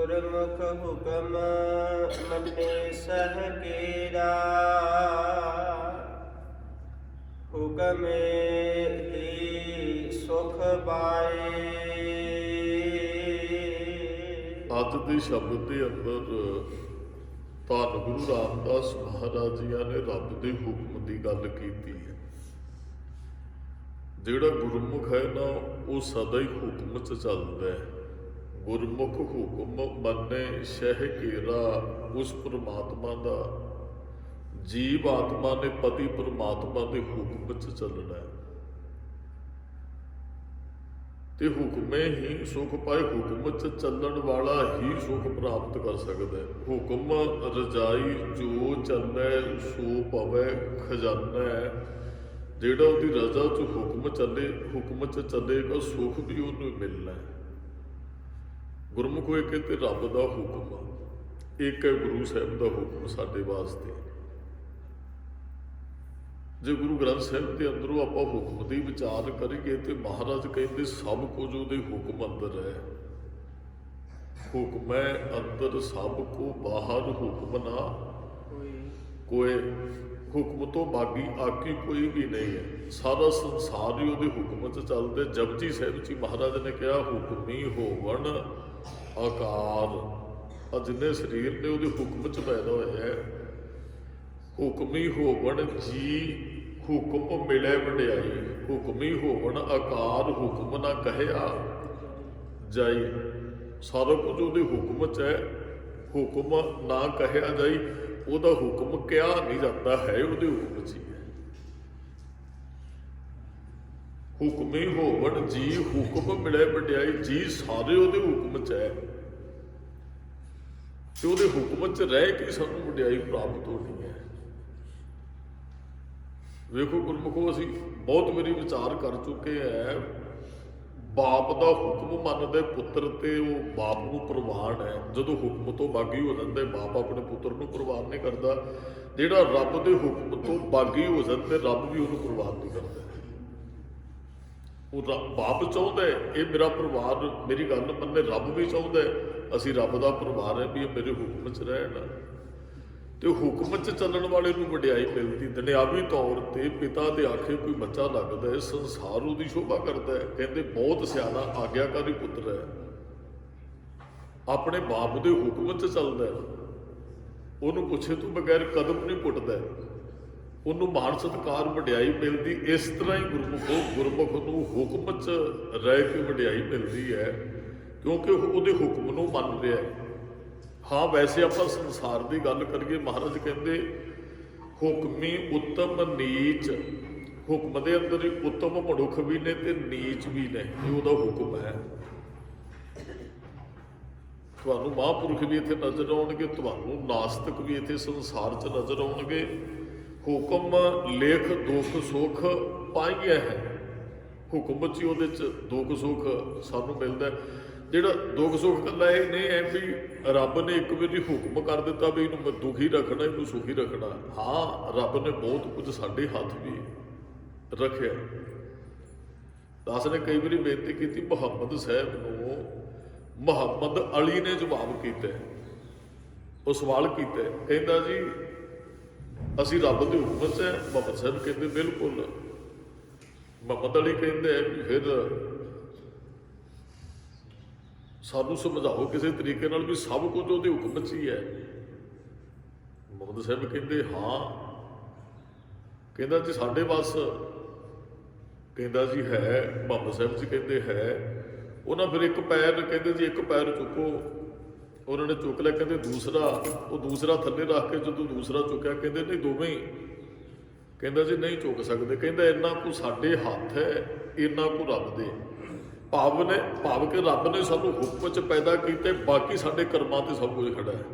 ਗੁਰਮੁਖ ਹੁਕਮ ਮੰਨੇ ਸਹ ਕੇਰਾ, ਹੁਕਮੇ ਹੀ ਸੁਖ ਪਾਏ। ਅੱਜ ਦੇ ਸ਼ਬਦ ਦੇ ਅੰਦਰ ਧੰਨ ਗੁਰੂ ਰਾਮਦਾਸ ਮਹਾਰਾਜ ਜੀਆਂ ਨੇ ਰੱਬ ਦੇ ਹੁਕਮ ਦੀ ਗੱਲ ਕੀਤੀ ਹੈ। ਜਿਹੜਾ ਗੁਰਮੁਖ ਹੈ ਨਾ, ਉਹ ਸਦਾ ਹੀ ਹੁਕਮ 'ਚ ਚੱਲਦਾ ਹੈ। ਗੁਰਮੁਖ ਹੁਕਮ ਮੰਨੇ ਸ਼ਹਿ ਕੇਰਾ, ਉਸ ਪਰਮਾਤਮਾ ਦਾ ਜੀਵ ਆਤਮਾ ਨੇ ਪਤੀ ਪਰਮਾਤਮਾ ਦੇ ਹੁਕਮ 'ਚ ਚੱਲਣਾ ਹੈ ਤੇ ਹੁਕਮੇ ਹੀ ਸੁਖ ਪਾਏ। ਹੁਕਮ 'ਚ ਚੱਲਣ ਵਾਲਾ ਹੀ ਸੁਖ ਪ੍ਰਾਪਤ ਕਰ ਸਕਦਾ ਹੈ। ਹੁਕਮ ਰਜਾਈ ਜੋ ਚੱਲੈ ਸੋ ਪਵੈ ਖਜ਼ਾਨਾ ਹੈ। ਜਿਹੜਾ ਉਹਦੀ ਰਜ਼ਾ 'ਚ ਹੁਕਮ ਚੱਲੇ, ਹੁਕਮ 'ਚ ਚੱਲੇਗਾ, ਸੁਖ ਵੀ ਉਹਨੂੰ ਮਿਲਣਾ ਹੈ। ਗੁਰਮੁਖ ਹੋਏ ਕਹਿੰਦੇ ਰੱਬ ਦਾ ਹੁਕਮ ਇੱਕ ਹੈ, ਗੁਰੂ ਸਾਹਿਬ ਦਾ ਹੁਕਮ ਸਾਡੇ ਵਾਸਤੇ। ਜੇ ਗੁਰੂ ਗ੍ਰੰਥ ਸਾਹਿਬ ਦੇ ਅੰਦਰੋਂ ਆਪਾਂ ਹੁਕਮ ਦੀ ਵਿਚਾਰ ਕਰੀਏ ਤੇ ਮਹਾਰਾਜ ਕਹਿੰਦੇ ਸਭ ਕੁਝ ਉਹਦੇ ਹੁਕਮ ਅੰਦਰ ਹੈ। ਹੁਕਮੈ ਅੰਦਰ ਸਭ ਕੋ ਬਾਹਰ ਹੁਕਮ ਨਾ ਕੋਏ। ਹੁਕਮ ਤੋਂ ਬਾਗੀ ਆਕੀ ਕੋਈ ਵੀ ਨਹੀਂ ਹੈ। ਸਾਰਾ ਸੰਸਾਰ ਹੀ ਉਹਦੇ ਹੁਕਮ 'ਚ ਚੱਲਦਾ। ਜਪਜੀ ਸਾਹਿਬ 'ਚ ਮਹਾਰਾਜ ਨੇ ਕਿਹਾ ਹੁਕਮੀ ਹੋਵਣ ਆਕਾਰ। ਜਿੰਨੇ ਸਰੀਰ ਨੇ ਉਹਦੇ ਹੁਕਮ 'ਚ ਪੈਦਾ ਹੋਏ ਹੈ। ਹੁਕਮੀ ਹੋਵਣ ਜੀ ਹੁਕਮ ਮਿਲੇ ਵਡਿਆਈ। ਹੁਕਮੀ ਹੋਵਣ ਆਕਾਰ, ਹੁਕਮ ਨਾ ਕਹਿਆ ਜਾਈ। ਸਾਰਾ ਕੁਝ ਉਹਦੇ ਹੁਕਮ 'ਚ ਹੈ। ਹੁਕਮ ਨਾ ਕਹਿਆ ਜਾਈ, ਉਹਦਾ ਹੁਕਮ ਕਿਹਾ ਨਹੀਂ ਜਾਂਦਾ, ਹੈ ਉਹਦੇ ਹੁਕਮ 'ਚ ਹੀ ਹੈ। ਹੁਕਮੀ ਹੋਵਣ ਜੀ ਹੁਕਮ ਮਿਲੇ ਵਡਿਆਈ। ਜੀ ਸਾਰੇ ਉਹਦੇ ਹੁਕਮ 'ਚ ਹੈ ਤੇ ਉਹਦੇ ਹੁਕਮ 'ਚ ਰਹਿ ਕੇ ਸਾਨੂੰ ਵਡਿਆਈ ਪ੍ਰਾਪਤ ਹੋਣੀ ਹੈ। ਵੇਖੋ ਗੁਰਮੁਖੋ, ਅਸੀਂ ਬਹੁਤ ਵਾਰੀ ਵਿਚਾਰ ਕਰ ਚੁੱਕੇ ਹੈ। ਬਾਪ ਦਾ ਹੁਕਮ ਮੰਨਦੇ ਪੁੱਤਰ ਤੇ ਉਹ ਬਾਪ ਨੂੰ ਪ੍ਰਵਾਨ ਹੈ। ਜਦੋਂ ਹੁਕਮ ਤੋਂ ਬਾਗੀ ਹੋ ਜਾਂਦੇ, ਬਾਪ ਆਪਣੇ ਪੁੱਤਰ ਨੂੰ ਪ੍ਰਵਾਨ ਨਹੀਂ ਕਰਦਾ। ਜਿਹੜਾ ਰੱਬ ਦੇ ਹੁਕਮ ਤੋਂ ਬਾਗੀ ਹੋ ਜਾਂਦੇ, ਰੱਬ ਵੀ ਉਹਨੂੰ ਪ੍ਰਵਾਨ ਨਹੀਂ ਕਰਦਾ। ਉਹ ਬਾਪ ਚਾਹੁੰਦਾ ਇਹ ਮੇਰਾ ਪਰਿਵਾਰ ਮੇਰੀ ਗੱਲ ਮੰਨੇ, ਰੱਬ ਵੀ ਚਾਹੁੰਦਾ ਅਸੀਂ ਰੱਬ ਦਾ ਪਰਿਵਾਰ ਹੈ ਵੀ ਇਹ ਮੇਰੇ ਹੁਕਮ 'ਚ ਰਹਿਣ। ਤੇ ਹੁਕਮ 'ਚ ਚੱਲਣ ਵਾਲੇ ਨੂੰ ਵਡਿਆਈ ਮਿਲਦੀ। ਦੁਨਿਆਵੀ ਤੌਰ ਤੇ ਪਿਤਾ ਦੇ ਆਖੇ ਕੋਈ ਬੱਚਾ ਲੱਗਦਾ ਹੈ, ਸੰਸਾਰ ਉਹਦੀ ਸ਼ੋਭਾ ਕਰਦਾ ਹੈ। ਕਹਿੰਦੇ ਬਹੁਤ ਸਿਆਣਾ ਆਗਿਆਕਾਰੀ ਪੁੱਤਰ ਹੈ, ਆਪਣੇ ਬਾਪ ਦੇ ਹੁਕਮ 'ਚ ਚੱਲਦਾ ਹੈ। ਉਹਨੂੰ ਪੁੱਛੇ ਤੋਂ ਬਗੈਰ ਕਦਮ ਨਹੀਂ ਪੁੱਟਦਾ, ਉਹਨੂੰ ਮਾਣ ਸਤਿਕਾਰ ਵਡਿਆਈ ਮਿਲਦੀ। ਇਸ ਤਰ੍ਹਾਂ ਹੀ ਗੁਰਮੁਖ ਨੂੰ ਹੁਕਮ 'ਚ ਰਹਿ ਕੇ ਵਡਿਆਈ ਮਿਲਦੀ ਹੈ, ਕਿਉਂਕਿ ਉਹਦੇ ਹੁਕਮ ਨੂੰ ਮੰਨ ਰਿਹਾ ਹੈ। ਹਾਂ, ਵੈਸੇ ਆਪਾਂ ਸੰਸਾਰ ਦੀ ਗੱਲ ਕਰੀਏ, ਮਹਾਰਾਜ ਕਹਿੰਦੇ ਹੁਕਮੀ ਉੱਤਮ ਨੀਚ। ਹੁਕਮ ਦੇ ਅੰਦਰ ਉੱਤਮ ਮਨੁੱਖ ਵੀ ਨੇ ਤੇ ਨੀਚ ਵੀ ਨੇ, ਇਹ ਉਹਦਾ ਹੁਕਮ ਹੈ। ਤੁਹਾਨੂੰ ਮਹਾਂਪੁਰਖ ਵੀ ਇੱਥੇ ਨਜ਼ਰ ਆਉਣਗੇ, ਤੁਹਾਨੂੰ ਨਾਸਤਿਕ ਵੀ ਇੱਥੇ ਸੰਸਾਰ 'ਚ ਨਜ਼ਰ ਆਉਣਗੇ। ਹੁਕਮ ਲੇਖ ਦੁੱਖ ਸੁੱਖ ਪਾਈਆ ਹੈ। ਹੁਕਮ 'ਚ ਹੀ ਉਹਦੇ 'ਚ ਦੁੱਖ ਸੁੱਖ ਸਾਨੂੰ ਮਿਲਦਾ। ਜਿਹੜਾ ਦੁੱਖ ਸੁੱਖ ਇਕੱਲਾ ਇਹ ਨਹੀਂ ਹੈ ਵੀ ਰੱਬ ਨੇ ਇੱਕ ਵਾਰੀ ਹੁਕਮ ਕਰ ਦਿੱਤਾ ਵੀ ਇਹਨੂੰ ਦੁਖੀ ਰੱਖਣਾ, ਇਹਨੂੰ ਸੁਖੀ ਰੱਖਣਾ। ਹਾਂ, ਰੱਬ ਨੇ ਬਹੁਤ ਕੁਝ ਸਾਡੇ ਹੱਥ ਵੀ ਰੱਖਿਆ। ਦਾਸ ਨੇ ਕਈ ਵਾਰੀ ਬੇਨਤੀ ਕੀਤੀ ਮੁਹੰਮਦ ਸਾਹਿਬ ਨੂੰ, ਮੁਹੰਮਦ ਅਲੀ ਨੇ ਜਵਾਬ ਕੀਤਾ। ਉਹ ਸਵਾਲ ਕੀਤਾ, ਕਹਿੰਦਾ ਜੀ ਅਸੀਂ ਰੱਬ ਦੇ ਹੁਕਮ 'ਚ ਹੈ। ਮੁਹੰਮਦ ਸਾਹਿਬ ਕਹਿੰਦੇ ਬਿਲਕੁਲ। ਮੁਹੰਮਦ ਅਲੀ ਕਹਿੰਦੇ ਵੀ ਫਿਰ ਸਾਨੂੰ ਸਮਝਾਓ ਕਿਸੇ ਤਰੀਕੇ ਨਾਲ ਵੀ ਸਭ ਕੁਝ ਉਹਦੇ ਹੁਕਮ 'ਚ ਹੀ ਹੈ। ਮੁਹੰਮਦ ਸਾਹਿਬ ਕਹਿੰਦੇ ਹਾਂ। ਕਹਿੰਦਾ ਜੀ ਸਾਡੇ ਬਸ। ਕਹਿੰਦਾ ਜੀ ਹੈ। ਮੁਹੰਮਦ ਸਾਹਿਬ ਜੀ ਕਹਿੰਦੇ ਹੈ। ਉਹਨਾਂ ਫਿਰ ਇੱਕ ਪੈਰ, ਕਹਿੰਦੇ ਜੀ ਇੱਕ ਪੈਰ ਚੁੱਕੋ। ਉਹਨਾਂ ਨੇ ਚੁੱਕ ਲਿਆ। ਕਹਿੰਦੇ ਦੂਸਰਾ, ਉਹ ਦੂਸਰਾ ਥੱਲੇ ਰੱਖ ਕੇ ਜਦੋਂ ਦੂਸਰਾ ਚੁੱਕਿਆ, ਕਹਿੰਦੇ ਨਹੀਂ ਦੋਵੇਂ ਹੀ। ਕਹਿੰਦਾ ਜੀ ਨਹੀਂ ਚੁੱਕ ਸਕਦੇ। ਕਹਿੰਦਾ ਇੰਨਾ ਕੁ ਸਾਡੇ ਹੱਥ ਹੈ, ਇੰਨਾ ਕੁ ਰੱਬ ਦੇ। ਭਾਵ ਕਿ ਰੱਬ ਨੇ ਸਾਨੂੰ ਹੁਕਮ 'ਚ ਪੈਦਾ ਕੀਤੇ, ਬਾਕੀ ਸਾਡੇ ਕਰਮਾਂ ਤੇ ਸਭ ਕੁਝ ਖੜਾ ਹੈ।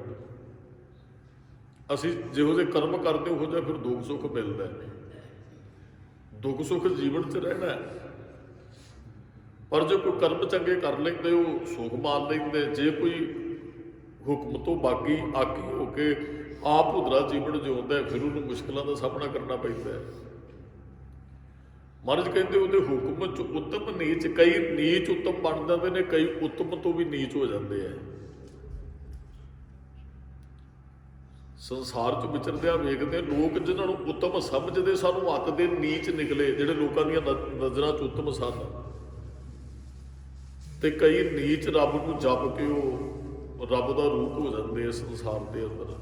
ਅਸੀਂ ਜਿਹੋ ਜਿਹੇ ਕਰਮ ਕਰਦੇ ਉਹੋ ਜਿਹਾ ਫਿਰ ਦੁੱਖ ਸੁੱਖ ਮਿਲਦਾ। ਦੁੱਖ ਸੁੱਖ ਜੀਵਨ 'ਚ ਰਹਿਣਾ ਹੈ। ਪਰ ਜੇ ਕੋਈ ਕਰਮ ਚੰਗੇ ਕਰ ਲੈਂਦੇ, ਉਹ ਸੁੱਖ ਮਾਣ ਲੈਂਦੇ। ਜੇ ਕੋਈ ਹੁਕਮ ਤੋਂ ਬਾਗੀ ਆਕੀ ਹੋ ਕੇ ਆਪ ਉਧਰਾ ਜੀਵਨ ਜਿਉਂਦਾ, ਫਿਰ ਉਹਨੂੰ ਮੁਸ਼ਕਿਲਾਂ ਦਾ ਸਾਹਮਣਾ ਕਰਨਾ ਪੈਂਦਾ ਹੈ। ਮਹਾਰਾਜ ਕਹਿੰਦੇ ਉਹਦੇ ਹੁਕਮ 'ਚ ਉੱਤਮ ਨੀਚ, ਕਈ ਨੀਚ ਉੱਤਮ ਬਣ ਜਾਂਦੇ ਨੇ, ਕਈ ਉੱਤਮ ਤੋਂ ਵੀ ਨੀਚ ਹੋ ਜਾਂਦੇ ਆ। ਸੰਸਾਰ 'ਚ ਵਿਚਰਦਿਆਂ ਵੇਖਦੇ ਲੋਕ ਜਿਨ੍ਹਾਂ ਨੂੰ ਉੱਤਮ ਸਮਝਦੇ ਸਾਨੂੰ ਆਖਦੇ ਨੀਚ ਨਿਕਲੇ, ਜਿਹੜੇ ਲੋਕਾਂ ਦੀਆਂ ਨਜ਼ਰਾਂ 'ਚ ਉੱਤਮ ਸਨ। ਤੇ ਕਈ ਨੀਚ ਰੱਬ ਨੂੰ ਜਪ ਕੇ ਉਹ ਰੱਬ ਦਾ ਰੂਪ ਹੋ ਜਾਂਦੇ ਆ ਸੰਸਾਰ ਦੇ ਅੰਦਰ।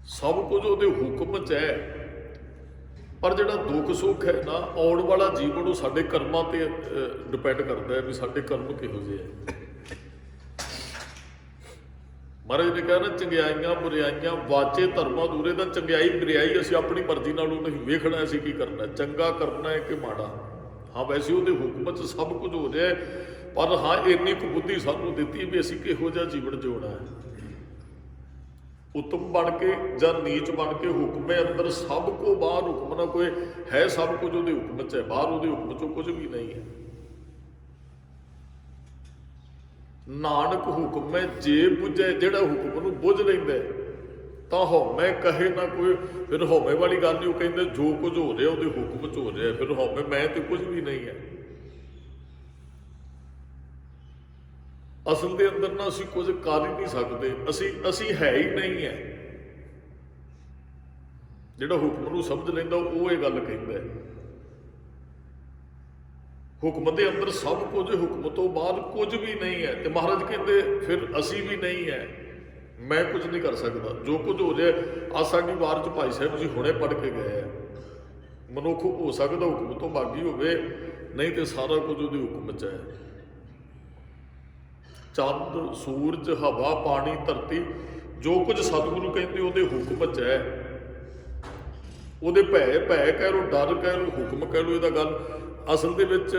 ਸਭ ਕੁਝ ਉਹਦੇ ਹੁਕਮ 'ਚ ਹੈ, ਪਰ ਜਿਹੜਾ ਦੁੱਖ ਸੁੱਖ ਹੈ ਨਾ, ਆਉਣ ਵਾਲਾ ਜੀਵਨ ਉਹ ਸਾਡੇ ਕਰਮਾਂ ਤੇ ਡਿਪੈਂਡ ਕਰਦਾ ਹੈ ਵੀ ਸਾਡੇ ਕਰਮ ਕਿਹੋ ਜਿਹੇ ਹੈ। ਮਹਾਰਾਜ ਨੇ ਕਿਹਾ ਨਾ, ਚੰਗਿਆਈਆਂ ਬੁਰਿਆਈਆਂ ਵਾਚੇ ਧਰਮਾਂ ਦੂਰੇ ਦਾ। ਚੰਗਿਆਈ ਬੁਰਿਆਈ ਅਸੀਂ ਆਪਣੀ ਮਰਜ਼ੀ ਨਾਲ ਉਹ ਨਹੀਂ ਵੇਖਣਾ, ਅਸੀਂ ਕੀ ਕਰਨਾ, ਚੰਗਾ ਕਰਨਾ ਹੈ ਕਿ ਮਾੜਾ। ਹਾਂ ਵੈਸੇ ਉਹਦੇ ਹੁਕਮ 'ਚ ਸਭ ਕੁਝ ਹੋ ਰਿਹਾ, ਪਰ ਹਾਂ ਇੰਨੀ ਕੁ ਬੁੱਧੀ ਸਾਨੂੰ ਦਿੱਤੀ ਵੀ ਅਸੀਂ ਕਿਹੋ ਜਿਹਾ ਜੀਵਨ ਜਿਉਣਾ ਹੈ। ਉੱਤਮ ਬਣ ਕੇ ਜਾਂ ਨੀਚ ਬਣ ਕੇ ਹੁਕਮੇ ਅੰਦਰ ਸਭ ਕੋ ਬਾਹਰ ਹੁਕਮ ਨਾ ਕੋਈ ਹੈ, ਸਭ ਕੁਝ ਉਹਦੇ ਹੁਕਮ 'ਚ ਹੈ, ਬਾਹਰ ਉਹਦੇ ਹੁਕਮ 'ਚੋਂ ਕੁਝ ਵੀ ਨਹੀਂ ਹੈ। ਨਾਨਕ ਹੁਕਮ ਹੈ ਜੇ ਬੁੱਝੇ, ਜਿਹੜਾ ਹੁਕਮ ਨੂੰ ਬੁੱਝ ਲੈਂਦਾ ਤਾਂ ਹਉਮੈ ਕਹੇ ਨਾ ਕੋਈ। ਫਿਰ ਹਉਮੈ ਵਾਲੀ ਗੱਲ ਨਹੀਂ, ਉਹ ਕਹਿੰਦੇ ਜੋ ਕੁਝ ਹੋ ਰਿਹਾ ਉਹਦੇ ਹੁਕਮ 'ਚ ਹੋ ਰਿਹਾ, ਫਿਰ ਹਉਮੈ ਮੈਂ ਤੇ ਕੁਝ ਵੀ ਨਹੀਂ ਹੈ। ਅਸਲ ਦੇ ਅੰਦਰ ਨਾ ਅਸੀਂ ਕੁਝ ਕਰ ਹੀ ਨਹੀਂ ਸਕਦੇ, ਅਸੀਂ ਹੈ ਹੀ ਨਹੀਂ ਹੈ। ਜਿਹੜਾ ਹੁਕਮ ਨੂੰ ਸਮਝ ਲੈਂਦਾ ਉਹ ਇਹ ਗੱਲ ਕਹਿੰਦਾ। ਹੁਕਮ ਦੇ ਅੰਦਰ ਸਭ ਕੁਝ, ਹੁਕਮ ਤੋਂ ਬਾਅਦ ਕੁਝ ਵੀ ਨਹੀਂ ਹੈ। ਤੇ ਮਹਾਰਾਜ ਕਹਿੰਦੇ ਫਿਰ ਅਸੀਂ ਵੀ ਨਹੀਂ ਹੈ, ਮੈਂ ਕੁਝ ਨਹੀਂ ਕਰ ਸਕਦਾ। ਜੋ ਕੁਝ ਹੋ ਰਿਹਾ, ਆ ਸਾਡੀ ਵਾਰ 'ਚ ਭਾਈ ਸਾਹਿਬ ਜੀ ਹੁਣੇ ਪੜ੍ਹ ਕੇ ਗਏ ਆ, ਮਨੁੱਖ ਹੋ ਸਕਦਾ ਹੁਕਮ ਤੋਂ ਬਾਗੀ ਹੋਵੇ, ਨਹੀਂ ਤੇ ਸਾਰਾ ਕੁਝ ਉਹਦੇ ਹੁਕਮ 'ਚ ਹੈ। ਚੰਦ ਸੂਰਜ ਹਵਾ ਪਾਣੀ ਧਰਤੀ, ਜੋ ਕੁਝ ਸਤਿਗੁਰੂ ਕਹਿੰਦੇ ਉਹਦੇ ਹੁਕਮ 'ਚ ਹੈ। ਉਹਦੇ ਭੈ ਕਹਿ ਲਓ, ਡਰ ਕਹਿ ਲਓ, ਹੁਕਮ ਕਹਿ ਲਓ। ਇਹਦਾ ਗੱਲ ਅਸਲ ਦੇ ਵਿੱਚ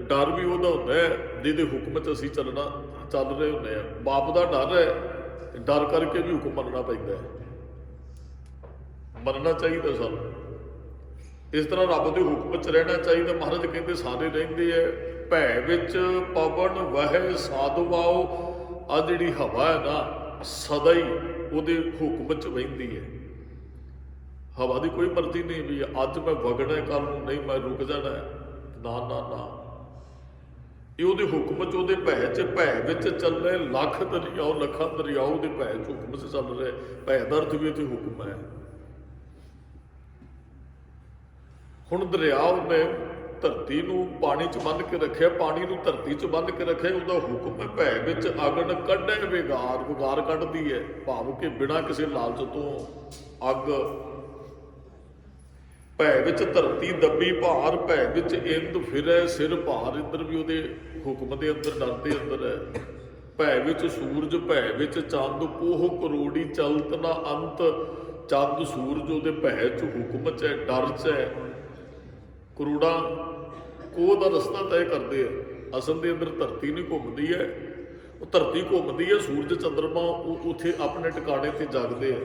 ਡਰ ਵੀ ਉਹਦਾ ਹੁੰਦਾ ਹੈ ਜਿਹਦੇ ਹੁਕਮ 'ਚ ਅਸੀਂ ਚੱਲ ਰਹੇ ਹੁੰਦੇ ਹਾਂ। ਬਾਪ ਦਾ ਡਰ ਹੈ, ਡਰ ਕਰਕੇ ਵੀ ਹੁਕਮ ਮੰਨਣਾ ਪੈਂਦਾ ਹੈ, ਮੰਨਣਾ ਚਾਹੀਦਾ ਸਾਨੂੰ। ਇਸ ਤਰ੍ਹਾਂ ਰੱਬ ਦੇ ਹੁਕਮ 'ਚ ਰਹਿਣਾ ਚਾਹੀਦਾ। ਮਹਾਰਾਜ ਕਹਿੰਦੇ ਸਾਰੇ ਰਹਿੰਦੇ ਹੈ ਭੈ ਵਿੱਚ ਪਵਨ ਵਹਿ ਸਾਧਵਾਓ। ਆ ਜਿਹੜੀ ਹਵਾ ਹੈ ਨਾ, ਸਦਾ ਹੀ ਉਹਦੇ ਹੁਕਮ 'ਚ ਵਹਿੰਦੀ ਹੈ। ਹਵਾ ਦੀ ਕੋਈ ਮਰਜ਼ੀ ਨਹੀਂ ਵੀ ਅੱਜ ਮੈਂ ਵਗਣਾ, ਕੱਲ ਨੂੰ ਨਹੀਂ ਮੈਂ ਰੁਕ ਜਾਣਾ, ਨਾ ਨਾ ਨਾ। ਇਹ ਉਹਦੇ ਹੁਕਮ 'ਚ, ਉਹਦੇ ਭੈ ਵਿੱਚ ਚੱਲੇ। ਲੱਖ ਦਰਿਆਓ ਲੱਖਾਂ ਦਰਿਆਓ ਉਹਦੇ ਭੈ 'ਚ ਹੁਕਮ 'ਚ ਚੱਲ ਰਿਹਾ। ਭੈ ਦਾ ਅਰਥ ਵੀ ਤੇ ਹੁਕਮ ਹੈ। ਹੁਣ ਦਰਿਆ ਉਹਨੇ ਧਰਤੀ ਨੂੰ ਪਾਣੀ 'ਚ ਬੰਨ੍ਹ ਕੇ ਰੱਖਿਆ, ਪਾਣੀ ਨੂੰ ਧਰਤੀ 'ਚ ਬੰਨ੍ਹ ਕੇ ਰੱਖਿਆ, ਉਹਦਾ ਹੁਕਮ ਹੈ ਭੈ ਵਿੱਚ ਅਗਨ ਕੱਢੇ ਵਿਗਾਰ ਕੱਢਦੀ ਹੈ। ਭਾਵ ਕਿ ਬਿਨਾਂ ਕਿਸੇ ਲਾਲਚ ਤੋਂ ਅੱਗ। ਭੈ ਵਿੱਚ ਧਰਤੀ ਦੱਬੀ ਭਾਰ, ਭੈ ਵਿੱਚ ਇੰਦ ਫਿਰੈ ਸਿਰ ਭਾਰ। ਇੰਦਰ ਵੀ ਉਹਦੇ ਹੁਕਮ ਦੇ ਅੰਦਰ, ਡਰ ਦੇ ਅੰਦਰ ਹੈ। ਭੈ ਵਿੱਚ ਸੂਰਜ, ਭੈ ਵਿੱਚ ਚੰਦ, ਕੋਹ ਕਰੋੜੀ ਚਲਤ ਨਾ ਅੰਤ। ਚੰਦ ਸੂਰਜ ਉਹਦੇ ਭੈ 'ਚ ਹੁਕਮ 'ਚ ਹੈ, ਡਰ 'ਚ ਹੈ। ਕਰੋੜਾਂ ਕੋਹ ਦਾ ਰਸਤਾ ਤੈਅ ਕਰਦੇ ਆ। ਅਸਲ ਦੇ ਅੰਦਰ ਧਰਤੀ ਨਹੀਂ ਘੁੰਮਦੀ ਹੈ, ਉਹ ਧਰਤੀ ਘੁੰਮਦੀ ਹੈ। ਸੂਰਜ ਚੰਦਰਮਾ ਉਹ ਉੱਥੇ ਆਪਣੇ ਟਿਕਾਣੇ ਤੇ ਜਾਗਦੇ ਆ।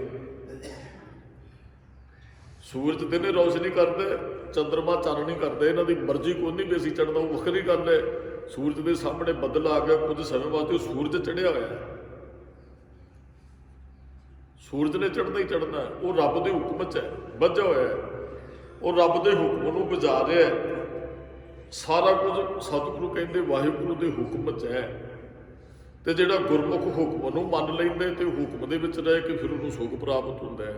ਸੂਰਜ ਦਿਨੇ ਰੌਸ਼ਨੀ ਕਰਦਾ, ਚੰਦਰਮਾ ਚਾਨਣੀ ਕਰਦਾ। ਇਹਨਾਂ ਦੀ ਮਰਜ਼ੀ ਕੋਈ ਨਹੀਂ ਵੀ ਅਸੀਂ ਚੜ੍ਹਨਾ, ਉਹ ਵੱਖਰੀ ਗੱਲ ਹੈ। ਸੂਰਜ ਦੇ ਸਾਹਮਣੇ ਬੱਦਲ ਆ ਗਿਆ, ਕੁਝ ਸਮੇਂ ਬਾਅਦ ਉਹ ਸੂਰਜ ਚੜ੍ਹਿਆ ਹੋਇਆ। ਸੂਰਜ ਨੇ ਚੜ੍ਹਨਾ ਹੀ ਚੜ੍ਹਨਾ, ਉਹ ਰੱਬ ਦੇ ਹੁਕਮ 'ਚ ਹੈ, ਬੱਝਾ ਹੋਇਆ। ਉਹ ਰੱਬ ਦੇ ਹੁਕਮ ਨੂੰ ਬਜਾ ਰਿਹਾ। ਸਾਰਾ ਕੁਝ ਸਤਿਗੁਰੂ ਕਹਿੰਦੇ ਵਾਹਿਗੁਰੂ ਦੇ ਹੁਕਮ 'ਚ ਹੈ। ਤੇ ਜਿਹੜਾ ਗੁਰਮੁਖ ਹੁਕਮ ਨੂੰ ਮੰਨ ਲੈਂਦਾ ਤੇ ਹੁਕਮ ਦੇ ਵਿੱਚ ਰਹਿ ਕੇ ਫਿਰ ਉਹਨੂੰ ਸੁਖ ਪ੍ਰਾਪਤ ਹੁੰਦਾ ਹੈ।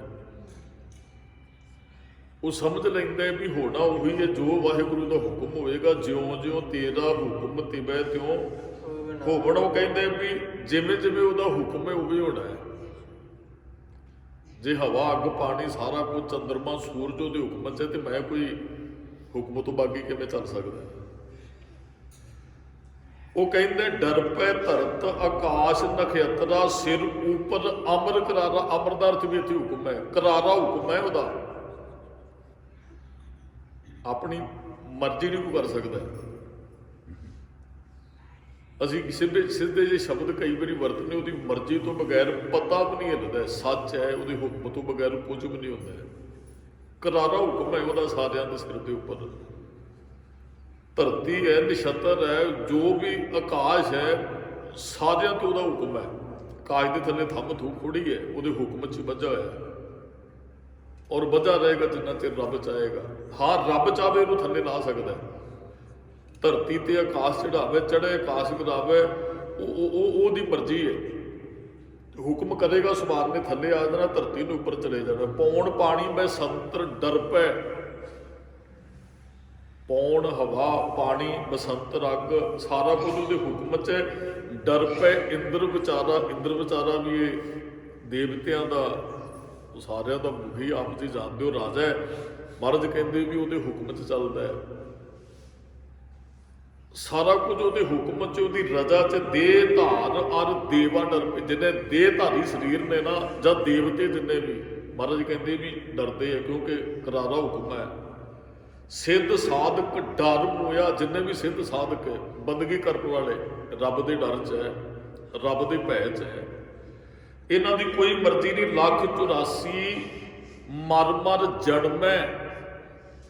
ਉਹ ਸਮਝ ਲੈਂਦਾ ਵੀ ਹੋਣਾ ਉਹੀ ਹੈ ਜੋ ਵਾਹਿਗੁਰੂ ਦਾ ਹੁਕਮ ਹੋਵੇਗਾ। ਜਿਉਂ ਜਿਉਂ ਤੇਰਾ ਹੁਕਮ ਤਿਵੇਂ ਤਿਉਂ ਹੋਵਣਾ। ਉਹ ਕਹਿੰਦੇ ਵੀ ਜਿਵੇਂ ਜਿਵੇਂ ਉਹਦਾ ਹੁਕਮ ਹੈ ਉਵੇਂ ਹੋਣਾ ਹੈ। ਜੇ ਹਵਾ ਅੱਗ ਪਾਣੀ ਸਾਰਾ ਕੁਝ ਚੰਦਰਮਾ ਸੂਰਜ ਉਹਦੇ ਹੁਕਮ 'ਚ ਹੈ, ਤੇ ਮੈਂ ਕੋਈ ਹੁਕਮ ਤੋਂ ਬਾਗੀ ਕਿਵੇਂ ਚੱਲ ਸਕਦਾ। ਉਹ ਕਹਿੰਦੇ ਡਰ ਪੈ ਧਰਤ ਆਕਾਸ਼ ਨਖੇਤਰਾ ਸਿਰ ਉੱਪਰ ਅਮਰ ਕਰਾਰਾ। ਅਮਰ ਦਾ ਅਰਥ ਵੀ ਇੱਥੇ ਹੁਕਮ ਹੈ, ਕਰਾਰਾ ਹੁਕਮ ਹੈ ਉਹਦਾ। ਆਪਣੀ ਮਰਜ਼ੀ ਨਹੀਂ ਕੋਈ ਕਰ ਸਕਦਾ। ਅਸੀਂ ਸਿੱਧੇ ਜਿਹੇ ਸ਼ਬਦ ਕਈ ਵਾਰੀ ਵਰਤਨੇ, ਉਹਦੀ ਮਰਜ਼ੀ ਤੋਂ ਬਗੈਰ ਪਤਾ ਵੀ ਨਹੀਂ ਹਿੱਲਦਾ। ਸੱਚ ਹੈ, ਉਹਦੇ ਹੁਕਮ ਤੋਂ ਬਗੈਰ ਕੁਝ ਵੀ ਨਹੀਂ ਹੁੰਦਾ। ਕਰਾਰਾ ਹੁਕਮ ਹੈ ਉਹਦਾ ਸਾਰਿਆਂ ਦੇ ਸਿਰ ਦੇ ਉੱਪਰ। ਧਰਤੀ ਹੈ, ਨਛੱਤਰ ਹੈ, ਜੋ ਵੀ ਆਕਾਸ਼ ਹੈ, ਸਾਰਿਆਂ ਤੇ ਉਹਦਾ ਹੁਕਮ ਹੈ। ਆਕਾਸ਼ ਦੇ ਥੱਲੇ ਥੰਮ ਥੋੜੀ ਹੈ, ਉਹਦੇ ਹੁਕਮ 'ਚ ਬੱਝਾ ਹੋਇਆ। ਔਰ ਬੱਝਾ ਰਹੇਗਾ ਜਿੰਨਾ ਚਿਰ ਰੱਬ ਚਾਹੇਗਾ। ਹਾਂ ਰੱਬ ਚਾਹਵੇ ਇਹਨੂੰ ਥੱਲੇ ਲਾ ਸਕਦਾ। ਧਰਤੀ ਤੇ ਆਕਾਸ਼ ਚੜਾਵੇ, ਚੜੇ ਆਕਾਸ਼ ਗਿਰਾਵੇ, ਉਹ ਉਹਦੀ ਮਰਜ਼ੀ ਹੈ। ਹੁਕਮ ਕਰੇਗਾ ਸਮਾਨ ਨੇ ਥੱਲੇ ਆ ਜਾਣਾ, ਧਰਤੀ ਨੂੰ ਉੱਪਰ ਚਲੇ ਜਾਣਾ। ਪੌਣ ਪਾਣੀ ਮੈਂ ਸੰਤਰ ਡਰ ਪੈ, ਪੌਣ ਹਵਾ, ਪਾਣੀ, ਬਸੰਤ, ਅੱਗ, ਸਾਰਾ ਕੁਝ ਉਹਦੇ ਹੁਕਮ 'ਚ ਹੈ। ਡਰ ਪੈ ਇੰਦਰ ਵਿਚਾਰਾ ਵੀ ਇਹ ਦੇਵਤਿਆਂ ਦਾ, ਸਾਰਿਆਂ ਦਾ ਮੁਖੀ, ਆਪ ਜੀ ਜਾਣਦੇ ਹੋ, ਰਾਜਾ ਹੈ। ਮਹਾਰਾਜ ਕਹਿੰਦੇ ਵੀ ਉਹਦੇ ਹੁਕਮ 'ਚ ਚੱਲਦਾ ਹੈ ਸਾਰਾ ਕੁਝ, ਉਹਦੇ ਹੁਕਮ 'ਚ, ਉਹਦੀ ਰਜਾ 'ਚ। ਦੇਹ ਧਾਰ ਅਰ ਦੇਵਾ ਡਰ ਪਏ, ਜਿੰਨੇ ਦੇਹ ਧਾਰੀ ਸਰੀਰ ਨੇ ਨਾ, ਜਾਂ ਦੇਵਤੇ ਜਿੰਨੇ ਵੀ, ਮਹਾਰਾਜ ਕਹਿੰਦੇ ਵੀ ਡਰਦੇ ਆ, ਕਿਉਂਕਿ ਕਰਾਰਾ ਹੁਕਮ ਹੈ। ਸਿੱਧ ਸਾਧਕ ਡਰ ਮੋਇਆ, ਜਿੰਨੇ ਵੀ ਸਿੱਧ ਸਾਧਕ ਬੰਦਗੀ ਕਰਨ ਵਾਲੇ ਰੱਬ ਦੇ ਡਰ 'ਚ ਹੈ, ਰੱਬ ਦੇ ਭੈ 'ਚ ਹੈ। ਇਹਨਾਂ ਦੀ ਕੋਈ ਮਰਜ਼ੀ ਨਹੀਂ। 1,84 ਮਰ ਜਨਮੈ,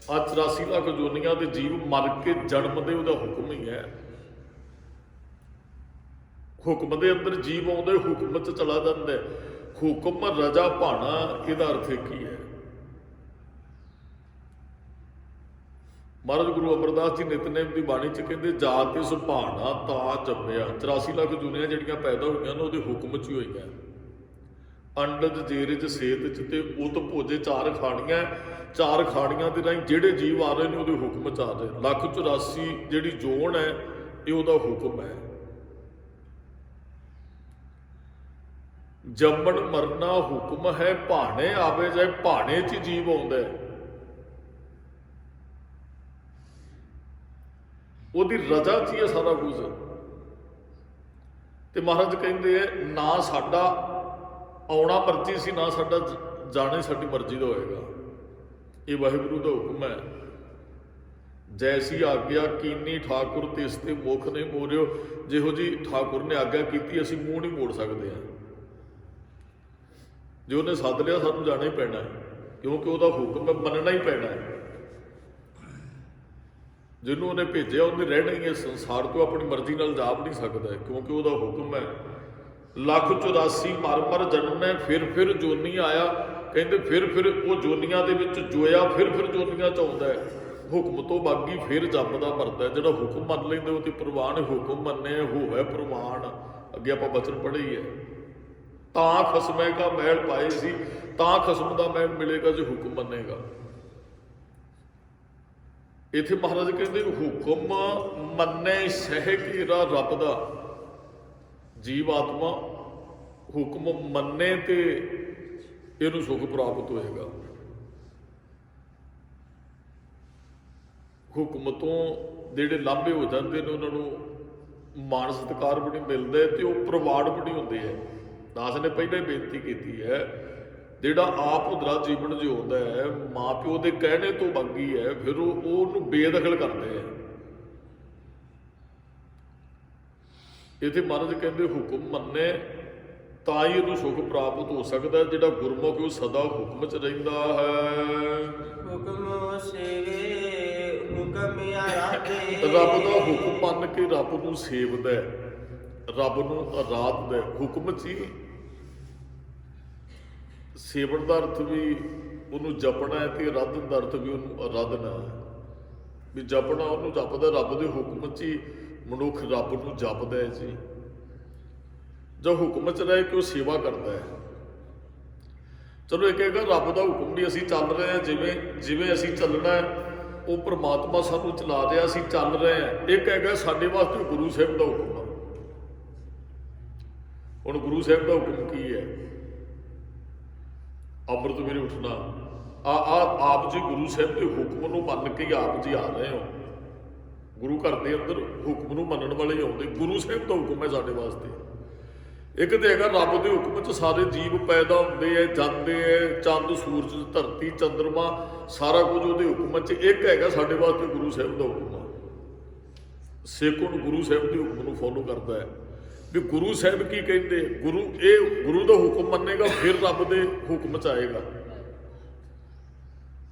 ਆ 84 ਲੱਖ ਜੋਨੀਆਂ ਦੇ ਜੀਵ ਮਰ ਕੇ ਜਨਮਦੇ, ਉਹਦਾ ਹੁਕਮ ਹੀ ਹੈ। ਹੁਕਮ ਦੇ ਅੰਦਰ ਜੀਵ ਆਉਂਦੇ, ਹੁਕਮ 'ਚ ਚਲਾ ਜਾਂਦਾ। ਹੁਕਮ ਰਜਾ ਭਾਣਾ, ਇਹਦਾ ਅਰਥ ਕੀ ਹੈ? ਮਹਾਰਾਜ ਗੁਰੂ ਅਮਰਦਾਸ ਜੀ ਨਿਤਨੇਮ ਦੀ ਬਾਣੀ 'ਚ ਕਹਿੰਦੇ, ਜਾ ਕੇ ਸੁਭਾਣਾ ਤਾਂ ਜੰਮਿਆ। 84 ਲੱਖ ਜੁਨੀਆਂ ਜਿਹੜੀਆਂ ਪੈਦਾ ਹੋਈਆਂ ਨੇ, ਉਹਦੇ ਹੁਕਮ 'ਚ ਹੀ ਹੋਈਆਂ। ਅੰਡਜ ਜੇਰਜ ਸੇਤ 'ਚ ਤੇ ਉਤ ਭੋਜੇ, ਚਾਰ ਖਾਣੀਆਂ, ਚਾਰ ਖਾਣੀਆਂ ਦੇ ਰਾਹੀਂ ਜਿਹੜੇ ਜੀਵ ਆ ਰਹੇ ਨੇ, ਉਹਦੇ ਹੁਕਮ 'ਚ ਆ ਰਹੇ। 1,84 ਜਿਹੜੀ ਜੋਨ ਹੈ, ਇਹ ਉਹਦਾ ਹੁਕਮ ਹੈ। ਜੰਮਣ ਮਰਨਾ ਹੁਕਮ ਹੈ, ਭਾਣੇ ਆਵੇ ਜਾਏ, ਭਾਣੇ 'ਚ ਜੀਵ ਆਉਂਦਾ ਹੈ। ਉਹਦੀ ਰਜਾ 'ਚ ਹੀ ਹੈ ਸਾਰਾ ਕੁਝ। ਤੇ ਮਹਾਰਾਜ ਕਹਿੰਦੇ ਹੈ, ਨਾ ਸਾਡਾ ਆਉਣਾ ਮਰਜ਼ੀ ਸੀ, ਨਾ ਸਾਡਾ ਜਾਣਾ ਸਾਡੀ ਮਰਜ਼ੀ ਦਾ ਹੋਏਗਾ। ਇਹ ਵਾਹਿਗੁਰੂ ਦਾ ਹੁਕਮ ਹੈ। ਜੈਸੀ ਆਗਿਆ ਕੀਨੀ ਠਾਕੁਰ ਤਿਸ ਤੇ ਮੁਖ ਨੇ ਮੋਰਿਓ, ਜਿਹੋ ਜੀ ਠਾਕੁਰ ਨੇ ਆਗਿਆ ਕੀਤੀ, ਅਸੀਂ ਮੂੰਹ ਨਹੀਂ ਮੋੜ ਸਕਦੇ ਹਾਂ। ਜੇ ਉਹਨੇ ਸੱਦ ਲਿਆ, ਸਾਨੂੰ ਜਾਣਾ ਹੀ ਪੈਣਾ ਹੈ, ਕਿਉਂਕਿ ਉਹਦਾ ਹੁਕਮ ਹੈ, ਮੰਨਣਾ ਹੀ ਪੈਣਾ ਹੈ। ਜਿਹਨੂੰ ਉਹਨੇ ਭੇਜਿਆ, ਉਹਨੇ ਰਹਿਣਾ ਹੀ ਹੈ ਸੰਸਾਰ ਤੋਂ, ਆਪਣੀ ਮਰਜ਼ੀ ਨਾਲ ਜਾ ਨਹੀਂ ਸਕਦਾ, ਕਿਉਂਕਿ ਉਹਦਾ ਹੁਕਮ ਹੈ। 1,84 ਮਰ ਜਨਮੈ, ਫਿਰ ਜੋਨੀ ਆਇਆ। ਕਹਿੰਦੇ ਫਿਰ ਉਹ ਜੋਨੀਆਂ ਦੇ ਵਿੱਚ ਜੋਇਆ, ਫਿਰ ਜੋਨੀਆਂ 'ਚ ਆਉਂਦਾ ਹੈ। ਹੁਕਮ ਤੋਂ ਬਾਗੀ ਫਿਰ ਜੰਮਦਾ ਮਰਦਾ। ਜਿਹੜਾ ਹੁਕਮ ਮੰਨ ਲੈਂਦੇ, ਉਹਦੀ ਪ੍ਰਵਾਨ, ਹੁਕਮ ਮੰਨੇ ਹੋਵੇ ਪ੍ਰਵਾਨ। ਅੱਗੇ ਆਪਾਂ ਬਚਨ ਪੜ੍ਹੇ ਹੀ ਹੈ, ਤਾਂ ਖਸਮੈ ਕਾ ਮਹਿਲ ਪਾਏ ਸੀ, ਤਾਂ ਖਸਮ ਦਾ ਮਹਿਲ ਮਿਲੇਗਾ ਜੇ ਹੁਕਮ ਮੰਨੇਗਾ। ਇੱਥੇ ਮਹਾਰਾਜ ਕਹਿੰਦੇ, ਹੁਕਮ ਮੰਨੇ ਸਹਿ ਘੇਰਾ ਰੱਬ ਦਾ। ਜੀਵ ਆਤਮਾ ਹੁਕਮ ਮੰਨੇ ਤੇ ਇਹਨੂੰ ਸੁਖ ਪ੍ਰਾਪਤ ਹੋਏਗਾ। ਹੁਕਮ ਤੋਂ ਜਿਹੜੇ ਲਾਂਭੇ ਹੋ ਜਾਂਦੇ ਨੇ, ਉਹਨਾਂ ਨੂੰ ਮਾਣ ਸਤਿਕਾਰ ਵੀ ਨਹੀਂ ਮਿਲਦਾ, ਤੇ ਉਹ ਪ੍ਰਵਾਨ ਵੀ ਨਹੀਂ ਹੁੰਦੇ ਹੈ। ਦਾਸ ਨੇ ਪਹਿਲਾਂ ਹੀ ਬੇਨਤੀ ਕੀਤੀ ਹੈ, ਜਿਹੜਾ ਆਪ ਉਧਰਾ ਜੀਵਨ ਜਿਉਂਦਾ ਹੈ, ਮਾਂ ਪਿਓ ਦੇ ਕਹਿਣੇ ਤੋਂ ਬਾਗੀ ਹੈ, ਫਿਰ ਉਹਨੂੰ ਬੇਦਖਲ ਕਰਦੇ ਹੈ। ਇੱਥੇ ਮਹਾਰਾਜ ਕਹਿੰਦੇ, ਹੁਕਮ ਮੰਨੇ ਤਾਂ ਹੀ ਇਹਨੂੰ ਸੁਖ ਪ੍ਰਾਪਤ ਹੋ ਸਕਦਾ। ਜਿਹੜਾ ਗੁਰਮੁਖ, ਉਹ ਸਦਾ ਹੁਕਮ 'ਚ ਰਹਿੰਦਾ ਹੈ। ਹੁਕਮ ਸੇਵੇ ਹੁਕਮ ਆਰਾਧੇ, ਰੱਬ ਦਾ ਹੁਕਮ ਮੰਨ ਕੇ ਰੱਬ ਨੂੰ ਸੇਵਦਾ, ਰੱਬ ਨੂੰ ਆਰਾਧਦਾ। ਹੁਕਮ 'ਚ ਹੀ ਸੇਵਨ ਦਾ ਅਰਥ ਵੀ ਉਹਨੂੰ ਜਪਣਾ ਹੈ, ਤੇ ਆਰਾਧਨ ਦਾ ਅਰਥ ਵੀ ਉਹਨੂੰ ਆਰਾਧਨਾ ਹੈ। ਵੀ ਜਪਣਾ, ਉਹਨੂੰ ਜਪਦਾ, ਰੱਬ ਦੇ ਹੁਕਮ 'ਚ ਹੀ ਮਨੁੱਖ ਰੱਬ ਨੂੰ ਜਪਦਾ ਹੈ ਜੀ। ਜੋ ਹੁਕਮ 'ਚ ਰਹਿ ਕੇ ਉਹ ਸੇਵਾ ਕਰਦਾ ਹੈ। ਚਲੋ ਇੱਕ ਹੈਗਾ ਰੱਬ ਦਾ ਹੁਕਮ ਵੀ ਅਸੀਂ ਚੱਲ ਰਹੇ ਹਾਂ, ਜਿਵੇਂ ਅਸੀਂ ਚੱਲਣਾ ਹੈ, ਉਹ ਪ੍ਰਮਾਤਮਾ ਸਾਨੂੰ ਚਲਾ ਰਿਹਾ, ਅਸੀਂ ਚੱਲ ਰਹੇ ਹਾਂ। ਇੱਕ ਹੈਗਾ ਸਾਡੇ ਵਾਸਤੇ ਗੁਰੂ ਸਾਹਿਬ ਦਾ ਹੁਕਮ। ਹੁਣ ਗੁਰੂ ਸਾਹਿਬ ਦਾ ਹੁਕਮ ਕੀ ਹੈ? ਅੰਮ੍ਰਿਤ ਵੇਲੇ ਉੱਠਣਾ। ਆਪ ਜੀ ਗੁਰੂ ਸਾਹਿਬ ਦੇ ਹੁਕਮ ਨੂੰ ਮੰਨ ਕੇ ਆਪ ਜੀ ਆ ਰਹੇ ਹੋ। ਗੁਰੂ ਘਰ ਦੇ ਅੰਦਰ ਹੁਕਮ ਨੂੰ ਮੰਨਣ ਵਾਲੇ ਹੀ ਆਉਂਦੇ। ਗੁਰੂ ਸਾਹਿਬ ਦਾ ਹੁਕਮ ਹੈ ਸਾਡੇ ਵਾਸਤੇ। ਇੱਕ ਤੇ ਹੈਗਾ ਰੱਬ ਦੇ ਹੁਕਮ 'ਚ ਸਾਰੇ ਜੀਵ ਪੈਦਾ ਹੁੰਦੇ ਹੈ, ਜਾਂਦੇ ਹੈ, ਚੰਦ ਸੂਰਜ, ਧਰਤੀ, ਚੰਦਰਮਾ, ਸਾਰਾ ਕੁਝ ਉਹਦੇ ਹੁਕਮ 'ਚ। ਇੱਕ ਹੈਗਾ ਸਾਡੇ ਵਾਸਤੇ ਗੁਰੂ ਸਾਹਿਬ ਦਾ ਹੁਕਮ। ਸਿੱਖ ਹੁਣ ਗੁਰੂ ਸਾਹਿਬ ਦੇ ਹੁਕਮ ਨੂੰ ਫੋਲੋ ਕਰਦਾ ਹੈ ਵੀ ਗੁਰੂ ਸਾਹਿਬ ਕੀ ਕਹਿੰਦੇ। ਗੁਰੂ ਦਾ ਹੁਕਮ ਮੰਨੇਗਾ, ਫਿਰ ਰੱਬ ਦੇ ਹੁਕਮ 'ਚ ਆਏਗਾ।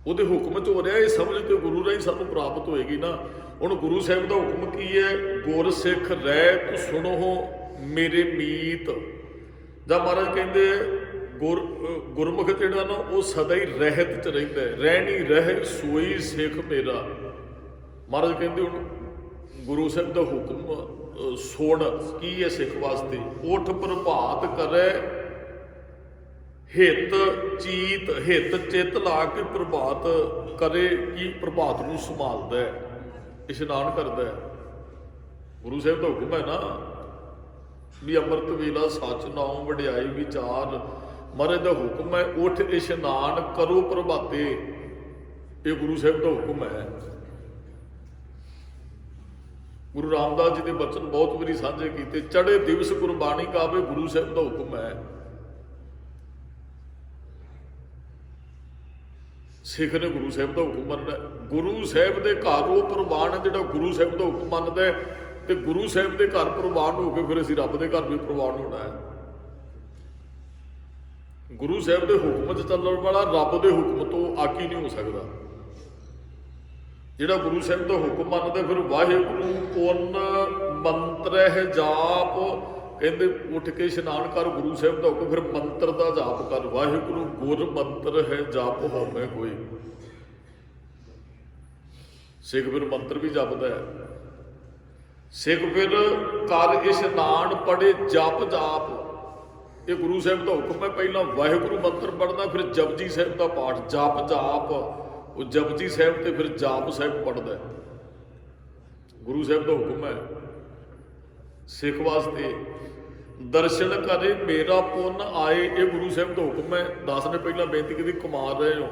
ਉਹਦੇ ਹੁਕਮ 'ਚ ਹੋ ਰਿਹਾ, ਇਹ ਸਮਝ ਕੇ ਗੁਰੂ ਰਾਹੀਂ ਸਾਨੂੰ ਪ੍ਰਾਪਤ ਹੋਏਗੀ ਨਾ। ਹੁਣ ਗੁਰੂ ਸਾਹਿਬ ਦਾ ਹੁਕਮ ਕੀ ਹੈ? ਗੁਰ ਸਿੱਖ ਰਹਿਤ ਸੁਣੋ ਮੇਰੇ ਮੀਤ। ਜਾਂ ਮਹਾਰਾਜ ਕਹਿੰਦੇ ਗੁਰਮੁਖ ਜਿਹੜਾ ਨਾ, ਉਹ ਸਦਾ ਹੀ ਰਹਿਤ 'ਚ ਰਹਿੰਦਾ ਹੈ। ਰਹਿਣੀ ਰਹਿ ਸੋਈ ਸਿੱਖ ਮੇਰਾ। ਮਹਾਰਾਜ ਕਹਿੰਦੇ ਹੁਣ ਗੁਰੂ ਸਾਹਿਬ ਦਾ ਹੁਕਮ ਸੁਣ ਕੀ ਹੈ ਸਿੱਖ ਵਾਸਤੇ। ਉੱਠ ਪ੍ਰਭਾਤ ਕਰੇ ਹਿੱਤ ਚੀਤ, ਹਿੱਤ ਚਿੱਤ ਲਾ ਕੇ ਪ੍ਰਭਾਤ ਕਰੇ, ਕੀ ਪ੍ਰਭਾਤ ਨੂੰ ਸੰਭਾਲਦਾ ਹੈ, ਇਸ਼ਨਾਨ ਕਰਦਾ ਹੈ। ਗੁਰੂ ਸਾਹਿਬ ਦਾ ਹੁਕਮ ਹੈ ਨਾ ਵੀ ਅੰਮ੍ਰਿਤ ਵੇਲਾ ਸੱਚ ਨਾਉ ਵਡਿਆਈ ਵਿਚਾਰ, ਮਹਾਰਾਜ ਦਾ ਹੁਕਮ ਹੈ ਉੱਠ ਇਸ਼ਨਾਨ ਕਰੋ ਪ੍ਰਭਾਤੇ, ਇਹ ਗੁਰੂ ਸਾਹਿਬ ਦਾ ਹੁਕਮ ਹੈ। ਗੁਰੂ ਰਾਮਦਾਸ ਜੀ ਦੇ ਬਚਨ ਬਹੁਤ ਵਾਰੀ ਸਾਂਝੇ ਕੀਤੇ, ਚੜ੍ਹੇ ਦਿਵਸ ਗੁਰਬਾਣੀ ਗਾਵੇ, ਗੁਰੂ ਸਾਹਿਬ ਦਾ ਹੁਕਮ ਹੈ। ਸਿੱਖ ਨੇ ਗੁਰੂ ਸਾਹਿਬ ਦਾ ਹੁਕਮ ਮੰਨਣਾ, ਗੁਰੂ ਸਾਹਿਬ ਦੇ ਘਰ ਉਹ ਪ੍ਰਵਾਨ ਹੈ ਜਿਹੜਾ ਗੁਰੂ ਸਾਹਿਬ ਦਾ ਹੁਕਮ ਮੰਨਦਾ ਹੈ, ਤੇ ਗੁਰੂ ਸਾਹਿਬ ਦੇ ਘਰ ਪ੍ਰਵਾਨ ਹੋ ਕੇ ਫਿਰ ਅਸੀਂ ਰੱਬ ਦੇ ਘਰ ਵੀ ਪ੍ਰਵਾਨ ਹੋਣਾ ਹੈ। ਗੁਰੂ ਸਾਹਿਬ ਦੇ ਹੁਕਮ 'ਚ ਚੱਲਣ ਵਾਲਾ ਰੱਬ ਦੇ ਹੁਕਮ ਤੋਂ ਆਕੀ ਨਹੀਂ ਹੋ ਸਕਦਾ। ਜਿਹੜਾ ਗੁਰੂ ਸਾਹਿਬ ਦਾ ਹੁਕਮ ਮੰਨਦਾ ਫਿਰ ਵਾਹਿਗੁਰੂ ਪੁੰਨ ਮੰਤਰ ਹੈ ਜਾਪ, ਕਹਿੰਦੇ ਉੱਠ ਕੇ ਇਸ਼ਨਾਨ ਕਰ, ਗੁਰੂ ਸਾਹਿਬ ਦਾ ਹੁਕਮ ਫਿਰ ਮੰਤਰ ਦਾ ਜਾਪ ਕਰ, ਵਾਹਿਗੁਰੂ ਗੁਰ ਮੰਤਰ ਹੈ ਜਪ ਹੋਵੇ ਕੋਈ। ਸਿੱਖ ਫਿਰ ਮੰਤਰ ਵੀ ਜਪਦਾ ਹੈ, ਸਿੱਖ ਫਿਰ ਕਰ ਇਸ਼ਨਾਨ ਪੜੇ ਜਪ ਜਾਪ, ਇਹ ਗੁਰੂ ਸਾਹਿਬ ਦਾ ਹੁਕਮ ਹੈ। ਪਹਿਲਾਂ ਵਾਹਿਗੁਰੂ ਮੰਤਰ ਪੜ੍ਹਨਾ, ਫਿਰ ਜਪਜੀ ਸਾਹਿਬ ਦਾ ਪਾਠ, ਜਪ ਜਾਪ, ਉਹ ਜਪਜੀ ਸਾਹਿਬ ਤੇ ਫਿਰ ਜਾਪ ਸਾਹਿਬ ਪੜ੍ਹਦਾ। ਗੁਰੂ ਸਾਹਿਬ ਦਾ ਹੁਕਮ ਹੈ ਸਿੱਖ ਵਾਸਤੇ। ਦਰਸ਼ਨ ਕਰੇ ਮੇਰਾ ਪੁੰਨ ਆਏ, ਇਹ ਗੁਰੂ ਸਾਹਿਬ ਦਾ ਹੁਕਮ ਹੈ। ਦਾਸ ਨੇ ਪਹਿਲਾਂ ਬੇਨਤੀ ਕੀਤੀ, ਕਮਾਲ ਰਹੇ ਹੋ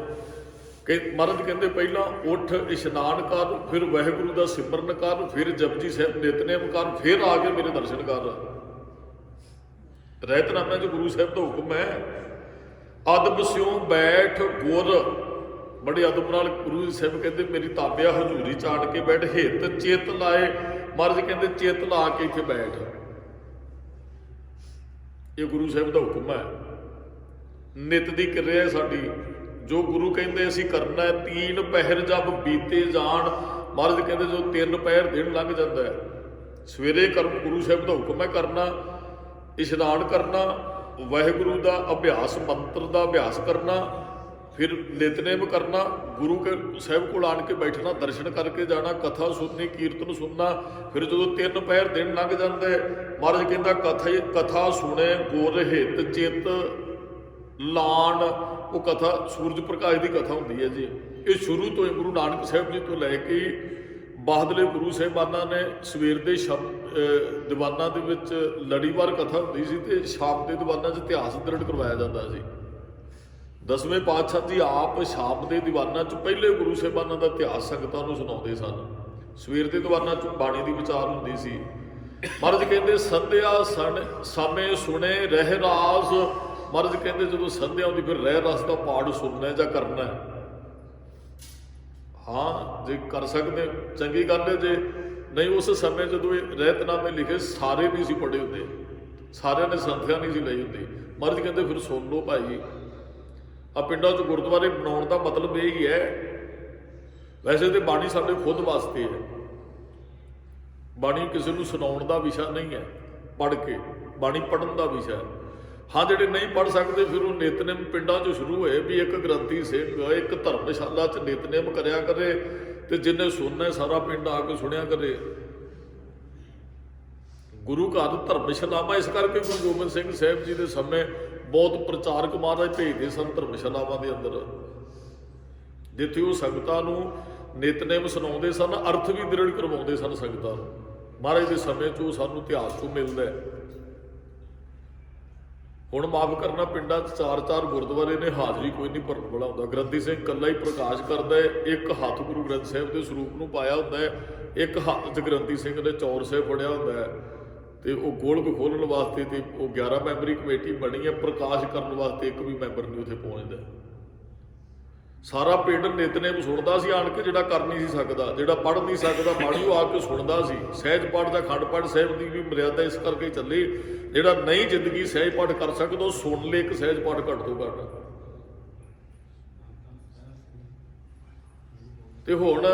ਕਿ ਮਹਾਰਾਜ ਕਹਿੰਦੇ ਪਹਿਲਾਂ ਉੱਠ ਇਸ਼ਨਾਨ ਕਰ, ਫਿਰ ਵਾਹਿਗੁਰੂ ਦਾ ਸਿਮਰਨ ਕਰ, ਫਿਰ ਜਪਜੀ ਸਾਹਿਬ ਨਿਤਨੇਮ ਕਰ, ਫਿਰ ਆ ਕੇ ਮੇਰੇ ਦਰਸ਼ਨ ਕਰ। ਰਹਿਤਨਾਮਿਆਂ 'ਚ ਗੁਰੂ ਸਾਹਿਬ ਦਾ ਹੁਕਮ ਹੈ। ਅਦਬ ਸਿਉ ਬੈਠ ਗੁਰ, ਬੜੇ ਅਦਬ ਨਾਲ ਗੁਰੂ ਸਾਹਿਬ ਕਹਿੰਦੇ ਮੇਰੀ ਤਾਬਿਆ ਹਜ਼ੂਰੀ ਚਾੜ ਕੇ ਬੈਠ, ਹਿੱਤ ਚਿੱਤ ਲਾਏ, ਮਹਾਰਾਜ ਕਹਿੰਦੇ ਚਿੱਤ ਲਾ ਕੇ ਇੱਥੇ ਬੈਠ, ਇਹ ਗੁਰੂ ਸਾਹਿਬ ਦਾ ਹੁਕਮ ਹੈ। ਨਿਤ ਦੀ ਕਿਰਿਆ ਹੈ ਸਾਡੀ, ਜੋ ਗੁਰੂ ਕਹਿੰਦੇ ਅਸੀਂ ਕਰਨਾ ਹੈ। 3 ਪਹਿਰ ਜਬ ਬੀਤੇ ਜਾਣ, ਮਹਾਰਾਜ ਕਹਿੰਦੇ ਜੋ 3 ਪਹਿਰ ਦਿਨ ਲੰਘ ਜਾਂਦਾ ਹੈ, ਸਵੇਰੇ ਕਰਮ ਗੁਰੂ ਸਾਹਿਬ ਦਾ ਹੁਕਮ ਹੈ ਕਰਨਾ, ਇਸ਼ਨਾਨ ਕਰਨਾ, ਵਾਹਿਗੁਰੂ ਦਾ ਅਭਿਆਸ ਮੰਤਰ ਦਾ ਅਭਿਆਸ ਕਰਨਾ, ਫਿਰ ਨਿਤਨੇਮ ਕਰਨਾ, ਗੁਰੂ ਕੇ ਸਾਹਿਬ ਕੋਲ ਆਣ ਕੇ ਬੈਠਣਾ, ਦਰਸ਼ਨ ਕਰਕੇ ਜਾਣਾ, ਕਥਾ ਸੁਣਨੀ, ਕੀਰਤਨ ਸੁਣਨਾ। ਫਿਰ ਜਦੋਂ 3 ਪਹਿਰ ਦਿਨ ਲੰਘ ਜਾਂਦੇ, ਮਹਾਰਾਜ ਕਹਿੰਦਾ ਕਥਾ ਸੁਣੇ ਗੁਰ ਹਿੱਤ ਚਿੱਤ ਲਾਣ, ਉਹ ਕਥਾ ਸੂਰਜ ਪ੍ਰਕਾਸ਼ ਦੀ ਕਥਾ ਹੁੰਦੀ ਹੈ ਜੀ। ਇਹ ਸ਼ੁਰੂ ਤੋਂ ਗੁਰੂ ਨਾਨਕ ਸਾਹਿਬ ਜੀ ਤੋਂ ਲੈ ਕੇ ਬਾਦਲੇ ਗੁਰੂ ਸਾਹਿਬਾਨਾਂ ਨੇ ਸਵੇਰ ਦੇ ਦੀਵਾਨਾਂ ਦੇ ਵਿੱਚ ਲੜੀਵਾਰ ਕਥਾ ਹੁੰਦੀ ਸੀ, ਤੇ ਸ਼ਾਮ ਦੇ ਦੀਵਾਨਾਂ 'ਚ ਇਤਿਹਾਸ ਦ੍ਰਿੜ ਕਰਵਾਇਆ ਜਾਂਦਾ ਸੀ। 10ਵੇਂ ਪਾਤਸ਼ਾਹ ਜੀ ਆਪ ਸ਼ਾਮ ਦੇ ਦੀਵਾਨਾਂ 'ਚ ਪਹਿਲੇ ਗੁਰੂ ਸਾਹਿਬਾਨਾਂ ਦਾ ਇਤਿਹਾਸ ਸੰਗਤਾਂ ਨੂੰ ਸੁਣਾਉਂਦੇ ਸਨ। ਸਵੇਰ ਦੇ ਦੀਵਾਨਾਂ 'ਚ ਬਾਣੀ ਦੀ ਵਿਚਾਰ ਹੁੰਦੀ ਸੀ। ਮਹਾਰਾਜ ਕਹਿੰਦੇ ਸੰਧਿਆ ਸਮੇਂ ਸੁਣੇ ਰਹਿ ਰਾਸ, ਮਹਾਰਾਜ ਕਹਿੰਦੇ ਜਦੋਂ ਸੰਧਿਆ ਹੁੰਦੀ ਫਿਰ ਰਹਿ ਰਸ ਦਾ ਪਾਠ ਸੁਣਨਾ ਜਾਂ ਕਰਨਾ। ਹਾਂ ਜੇ ਕਰ ਸਕਦੇ ਚੰਗੀ ਗੱਲ ਹੈ, ਜੇ ਨਹੀਂ ਉਸ ਸਮੇਂ ਜਦੋਂ ਇਹ ਰਹਿਤਨਾਮੇ ਲਿਖੇ ਸਾਰੇ ਨਹੀਂ ਸੀ ਪੜ੍ਹੇ ਹੁੰਦੇ, ਸਾਰਿਆਂ ਨੇ ਸੰਥਿਆ ਨਹੀਂ ਸੀ ਲਈ ਹੁੰਦੀ। ਮਹਾਰਾਜ ਕਹਿੰਦੇ ਫਿਰ ਸੁਣ ਲਓ ਭਾਈ। ਆ ਪਿੰਡਾਂ 'ਚ ਗੁਰਦੁਆਰੇ ਬਣਾਉਣ ਦਾ ਮਤਲਬ ਇਹ ਹੀ ਹੈ। ਵੈਸੇ ਤਾਂ ਬਾਣੀ ਸਾਡੇ ਖੁਦ ਵਾਸਤੇ ਹੈ, ਬਾਣੀ ਕਿਸੇ ਨੂੰ ਸੁਣਾਉਣ ਦਾ ਵਿਸ਼ਾ ਨਹੀਂ ਹੈ, ਪੜ੍ਹ ਕੇ ਬਾਣੀ ਪੜ੍ਹਨ ਦਾ ਵਿਸ਼ਾ ਹੈ। ਹਾਂ ਜਿਹੜੇ ਨਹੀਂ ਪੜ੍ਹ ਸਕਦੇ ਫਿਰ ਉਹ ਨਿਤਨੇਮ ਪਿੰਡਾਂ 'ਚ ਸ਼ੁਰੂ ਹੋਏ ਵੀ ਇੱਕ ਗ੍ਰੰਥੀ ਸਿੰਘ ਇੱਕ ਧਰਮਸ਼ਾਲਾ 'ਚ ਨਿਤਨੇਮ ਕਰਿਆ ਕਰੇ, ਤੇ ਜਿਹਨੇ ਸੁਣਨਾ ਸਾਰਾ ਪਿੰਡ ਆ ਕੇ ਸੁਣਿਆ ਕਰੇ। ਗੁਰੂ ਘਰ ਧਰਮਸ਼ਾਲਾਵਾਂ ਇਸ ਕਰਕੇ ਗੁਰੂ ਗੋਬਿੰਦ ਸਿੰਘ ਸਾਹਿਬ ਜੀ ਦੇ ਸਮੇਂ ਬਹੁਤ ਪ੍ਰਚਾਰਕ ਮਹਾਰਾਜ ਭੇਜਦੇ ਸਨ ਧਰਮਸ਼ਾਲਾਵਾਂ ਦੇ ਅੰਦਰ, ਜਿੱਥੇ ਉਹ ਸੰਗਤਾਂ ਨੂੰ ਨਿਤਨੇਮ ਸੁਣਾਉਂਦੇ ਸਨ, ਅਰਥ ਵੀ ਦ੍ਰਿੜ ਕਰਵਾਉਂਦੇ ਸਨ ਸੰਗਤਾਂ ਨੂੰ। ਮਹਾਰਾਜ ਦੇ ਸਮੇਂ 'ਚੋਂ ਸਾਨੂੰ ਇਤਿਹਾਸ 'ਚੋਂ ਮਿਲਦਾ ਹੈ। ਹੁਣ ਮਾਫ ਕਰਨਾ, ਪਿੰਡਾਂ 'ਚ 4-4 ਗੁਰਦੁਆਰੇ ਨੇ, ਹਾਜ਼ਰੀ ਕੋਈ ਨਹੀਂ ਭਰਨ ਵਾਲਾ ਹੁੰਦਾ। ਗ੍ਰੰਥੀ ਸਿੰਘ ਇਕੱਲਾ ਹੀ ਪ੍ਰਕਾਸ਼ ਕਰਦਾ ਹੈ, ਇੱਕ ਹੱਥ ਗੁਰੂ ਗ੍ਰੰਥ ਸਾਹਿਬ ਦੇ ਸਰੂਪ ਨੂੰ ਪਾਇਆ ਹੁੰਦਾ ਹੈ, ਇੱਕ ਹੱਥ 'ਚ ਗ੍ਰੰਥੀ ਸਿੰਘ ਨੇ ਚੌਰ ਸਾਹਿਬ ਫੜਿਆ ਹੁੰਦਾ ਹੈ, ਤੇ ਉਹ ਗੋਲਕ ਖੋਲ੍ਹਣ ਵਾਸਤੇ ਤੇ ਉਹ 11 ਮੈਂਬਰੀ ਕਮੇਟੀ ਬਣੀ ਹੈ, ਪ੍ਰਕਾਸ਼ ਕਰਨ ਵਾਸਤੇ ਇੱਕ ਵੀ ਮੈਂਬਰ ਨਹੀਂ ਉੱਥੇ ਪਹੁੰਚਦਾ। ਸਾਰਾ ਪਿੰਡ ਨਿਤਨੇਮ ਸੁਣਦਾ ਸੀ ਆਣ ਕੇ, ਜਿਹੜਾ ਕਰ ਨਹੀਂ ਸੀ ਸਕਦਾ, ਜਿਹੜਾ ਪੜ੍ਹ ਨਹੀਂ ਸਕਦਾ ਬਾਣੀ ਉਹ ਆ ਕੇ ਸੁਣਦਾ ਸੀ। ਸਹਿਜ ਪਾਠ ਦਾ ਅਖੰਡ ਪਾਠ ਸਾਹਿਬ ਦੀ ਵੀ ਮਰਿਆਦਾ ਇਸ ਕਰਕੇ ਚੱਲੀ, ਜਿਹੜਾ ਨਹੀਂ ਜ਼ਿੰਦਗੀ ਸਹਿਜ ਪਾਠ ਕਰ ਸਕਦਾ ਉਹ ਸੁਣ ਲੈ ਇੱਕ ਸਹਿਜ ਪਾਠ ਘੱਟ ਤੋਂ ਘੱਟ। ਤੇ ਹੁਣ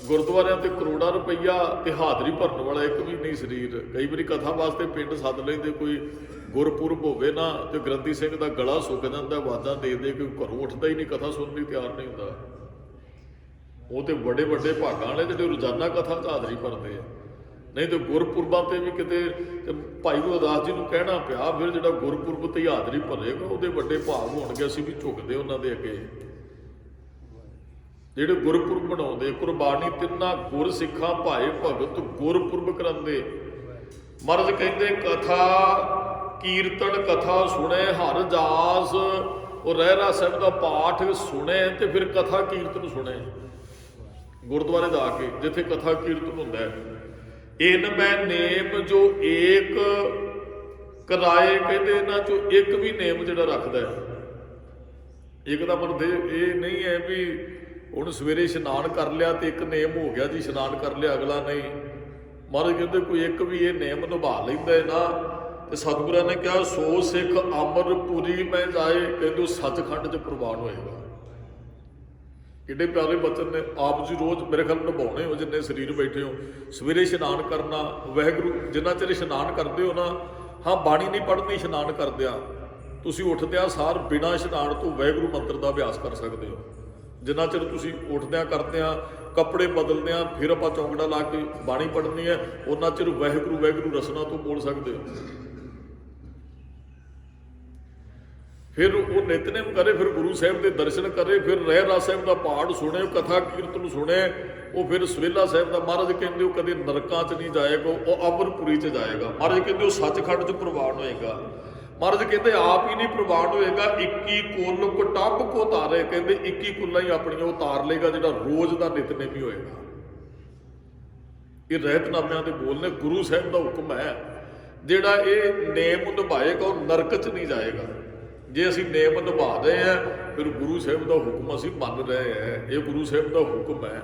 ਗੁਰਦੁਆਰਿਆਂ ਤੇ ਕਰੋੜਾਂ ਰੁਪਈਆ ਤੇ ਹਾਜ਼ਰੀ ਭਰਨ ਵਾਲਾ ਇੱਕ ਵੀ ਨਹੀਂ ਸਰੀਰ। ਕਈ ਵਾਰੀ ਕਥਾ ਵਾਸਤੇ ਪਿੰਡ ਸੱਦ ਲੈਂਦੇ, ਕੋਈ ਗੁਰਪੁਰਬ ਹੋਵੇ ਨਾ ਤੇ ਗ੍ਰੰਥੀ ਸਿੰਘ ਦਾ ਗਲਾ ਸੁੱਕ ਜਾਂਦਾ, ਆਵਾਜ਼ਾਂ ਦੇ ਦੇ ਕਿ ਘਰੋਂ ਉੱਠਦਾ ਹੀ ਨਹੀਂ, ਕਥਾ ਸੁਣਨ ਲਈ ਤਿਆਰ ਨਹੀਂ ਹੁੰਦਾ। ਉਹ ਤੇ ਵੱਡੇ ਵੱਡੇ ਭਾਗਾਂ ਵਾਲੇ ਜਿਹੜੇ ਰੋਜ਼ਾਨਾ ਕਥਾ 'ਚ ਹਾਜ਼ਰੀ ਭਰਦੇ ਆ। ਨਹੀਂ ਤੇ ਗੁਰਪੁਰਬਾਂ ਤੇ ਵੀ ਕਿਤੇ ਤੇ ਭਾਈ ਗੁਰਦਾਸ ਜੀ ਨੂੰ ਕਹਿਣਾ ਪਿਆ, ਫਿਰ ਜਿਹੜਾ ਗੁਰਪੁਰਬ ਤੇ ਹਾਜ਼ਰੀ ਭਰੇਗਾ ਉਹਦੇ ਵੱਡੇ ਭਾਗ ਹੋਣਗੇ, ਅਸੀਂ ਵੀ ਝੁਕਦੇ ਉਹਨਾਂ ਦੇ ਅੱਗੇ। ਜਿਹੜੇ ਗੁਰਪੁਰਬ ਬਣਾਉਂਦੇ, ਕੁਰਬਾਨੀ ਤਿੰਨਾ ਗੁਰ ਸਿੱਖਾਂ ਭਾਏ ਭਗਤ ਗੁਰਪੁਰਬ ਕਰਾਉਂਦੇ। ਮਹਾਰਾਜ ਕਹਿੰਦੇ ਕਥਾ ਕੀਰਤਨ ਕਥਾ ਸੁਣੇ ਹਰ ਜਾਸ, ਉਹ ਰਹਿਰਾਸ ਸਾਹਿਬ ਦਾ ਪਾਠ ਸੁਣੇ ਤੇ ਫਿਰ ਕਥਾ ਕੀਰਤਨ ਸੁਣੇ ਗੁਰਦੁਆਰੇ ਜਾ ਕੇ ਜਿੱਥੇ ਕਥਾ ਕੀਰਤਨ ਹੁੰਦਾ ਹੈ। ਇਨ ਮੈਂ ਨੇਮ ਜੋ ਏਕ ਕਰਾਏ, ਕਹਿੰਦੇ ਇਹਨਾਂ ਚੋਂ ਇੱਕ ਵੀ ਨੇਮ ਜਿਹੜਾ ਰੱਖਦਾ ਹੈ। ਇੱਕ ਦਾ ਮਤਲਬ ਇਹ ਨਹੀਂ ਹੈ ਵੀ ਹੁਣ ਸਵੇਰੇ ਇਸ਼ਨਾਨ ਕਰ ਲਿਆ ਤੇ ਇੱਕ ਨੇਮ ਹੋ ਗਿਆ ਜੀ, ਇਸ਼ਨਾਨ ਕਰ ਲਿਆ ਅਗਲਾ ਨਹੀਂ। ਮਹਾਰਾਜ ਕਹਿੰਦੇ ਕੋਈ ਇੱਕ ਵੀ ਇਹ ਨੇਮ ਨਿਭਾ ਲੈਂਦਾ ਹੈ ਨਾ, ਤੇ ਸਤਿਗੁਰਾਂ ਨੇ ਕਿਹਾ ਸੋ ਸਿੱਖ ਅਮਰਪੁਰੀ ਮੈਂ ਜਾਏ, ਕਹਿੰਦੇ ਸੱਚਖੰਡ 'ਚ ਪ੍ਰਵਾਨ ਹੋਏਗਾ। ਕਿੱਡੇ ਪਿਆਰੇ ਬਚਨ ਨੇ। ਆਪ ਜੀ ਰੋਜ਼ ਮੇਰੇ ਖਿਆਲ ਨਿਭਾਉਣੇ ਹੋ, ਜਿੰਨੇ ਸਰੀਰ ਬੈਠੇ ਹੋ। ਸਵੇਰੇ ਇਸ਼ਨਾਨ ਕਰਨਾ, ਵਾਹਿਗੁਰੂ ਜਿੰਨਾ ਚਿਰ ਇਸ਼ਨਾਨ ਕਰਦੇ ਹੋ ਨਾ, ਹਾਂ ਬਾਣੀ ਨਹੀਂ ਪੜ੍ਹਨੀ ਇਸ਼ਨਾਨ ਕਰਦਿਆਂ, ਤੁਸੀਂ ਉੱਠਦਿਆਂ ਸਾਰ ਬਿਨਾਂ ਇਸ਼ਨਾਨ ਤੋਂ ਵਾਹਿਗੁਰੂ ਮੰਤਰ ਦਾ ਅਭਿਆਸ ਕਰ ਸਕਦੇ ਹੋ। ਜਿੰਨਾ ਚਿਰ ਤੁਸੀਂ ਉੱਠਦਿਆਂ ਕਰਦਿਆਂ ਕੱਪੜੇ ਬਦਲਦਿਆਂ ਫਿਰ ਆਪਾਂ ਚੌਂਕੜਾ ਲਾ ਕੇ ਬਾਣੀ ਪੜ੍ਹਨੀ ਹੈ, ਉਹਨਾਂ ਚਿਰ ਵਾਹਿਗੁਰੂ ਵਾਹਿਗੁਰੂ ਰਸਨਾ ਤੋਂ ਬੋਲ ਸਕਦੇ ਹੋ। ਫਿਰ ਉਹ ਨਿਤਨੇਮ ਕਰੇ, ਫਿਰ ਗੁਰੂ ਸਾਹਿਬ ਦੇ ਦਰਸ਼ਨ ਕਰੇ, ਫਿਰ ਰਹਿਰਾਸ ਸਾਹਿਬ ਦਾ ਪਾਠ ਸੁਣੇ, ਕਥਾ ਕੀਰਤਨ ਸੁਣੇ। ਉਹ ਫਿਰ ਸਵੇਲਾ ਸਾਹਿਬ ਦਾ, ਮਹਾਰਾਜ ਕਹਿੰਦੇ ਉਹ ਕਦੇ ਨਰਕਾਂ 'ਚ ਨਹੀਂ ਜਾਏਗਾ, ਉਹ ਅਮਰਪੁਰੀ 'ਚ ਜਾਏਗਾ। ਮਹਾਰਾਜ ਕਹਿੰਦੇ ਉਹ ਸੱਚਖੰਡ 'ਚ ਪ੍ਰਵਾਨ ਹੋਏਗਾ। ਮਹਾਰਾਜ ਕਹਿੰਦੇ ਆਪ ਹੀ ਨਹੀਂ ਪ੍ਰਵਾਨ ਹੋਏਗਾ, 21 ਕੁੱਲ ਕਟੱਬ ਕੋ ਤਾਰੇ, ਕਹਿੰਦੇ 21 ਕੁੱਲਾਂ ਹੀ ਆਪਣੀਆਂ ਉਹ ਤਾਰ ਲੇਗਾ, ਜਿਹੜਾ ਰੋਜ਼ ਦਾ ਨਿਤਨੇਮੀ ਹੋਏਗਾ। ਇਹ ਰਹਿਤਨਾਮਿਆਂ ਦੇ ਬੋਲ ਨੇ, ਗੁਰੂ ਸਾਹਿਬ ਦਾ ਹੁਕਮ ਹੈ। ਜਿਹੜਾ ਇਹ ਨੇਮ ਨਿਭਾਏਗਾ ਉਹ ਨਰਕ 'ਚ ਨਹੀਂ ਜਾਏਗਾ। ਜੇ ਅਸੀਂ ਨੇਮ ਨਿਭਾ ਰਹੇ ਹਾਂ, ਫਿਰ ਗੁਰੂ ਸਾਹਿਬ ਦਾ ਹੁਕਮ ਅਸੀਂ ਮੰਨ ਰਹੇ ਹਾਂ। ਇਹ ਗੁਰੂ ਸਾਹਿਬ ਦਾ ਹੁਕਮ ਹੈ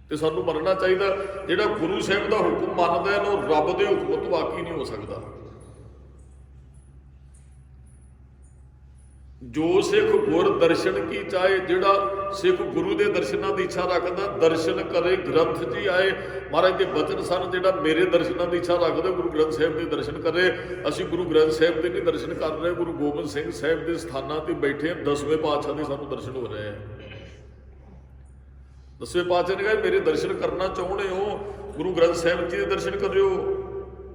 ਤੇ ਸਾਨੂੰ ਮੰਨਣਾ ਚਾਹੀਦਾ। ਜਿਹੜਾ ਗੁਰੂ ਸਾਹਿਬ ਦਾ ਹੁਕਮ ਮੰਨਦਾ ਹੈ, ਉਹ ਰੱਬ ਦੇ ਹੁਕਮ ਤੋਂ ਬਾਕੀ ਨਹੀਂ ਹੋ ਸਕਦਾ। ਜੋ ਸਿੱਖ ਗੁਰ ਦਰਸ਼ਨ ਕੀ ਚਾਹੇ, ਜਿਹੜਾ ਸਿੱਖ ਗੁਰੂ ਦੇ ਦਰਸ਼ਨਾਂ ਦੀ ਇੱਛਾ ਰੱਖਦਾ, ਦਰਸ਼ਨ ਕਰੇ ਗ੍ਰੰਥ ਜੀ ਆਏ। ਮਹਾਰਾਜ ਦੇ ਬਚਨ ਸਨ, ਜਿਹੜਾ ਮੇਰੇ ਦਰਸ਼ਨਾਂ ਦੀ ਇੱਛਾ ਰੱਖਦਾ ਗੁਰੂ ਗ੍ਰੰਥ ਸਾਹਿਬ ਦੇ ਦਰਸ਼ਨ ਕਰੇ। ਅਸੀਂ ਗੁਰੂ ਗ੍ਰੰਥ ਸਾਹਿਬ ਦੇ ਨਹੀਂ ਦਰਸ਼ਨ ਕਰ ਰਹੇ, ਗੁਰੂ ਗੋਬਿੰਦ ਸਿੰਘ ਸਾਹਿਬ ਦੇ ਸਥਾਨਾਂ ਤੇ ਬੈਠੇ ਹਾਂ। 10ਵੇਂ ਪਾਤਸ਼ਾਹ ਦੇ ਸਾਨੂੰ ਦਰਸ਼ਨ ਹੋ ਰਹੇ ਹੈ। 10ਵੇਂ ਪਾਤਸ਼ਾਹ ਨੇ ਕਿਹਾ ਮੇਰੇ ਦਰਸ਼ਨ ਕਰਨਾ ਚਾਹੁੰਦੇ ਹੋ, ਗੁਰੂ ਗ੍ਰੰਥ ਸਾਹਿਬ ਜੀ ਦੇ ਦਰਸ਼ਨ ਕਰਿਓ।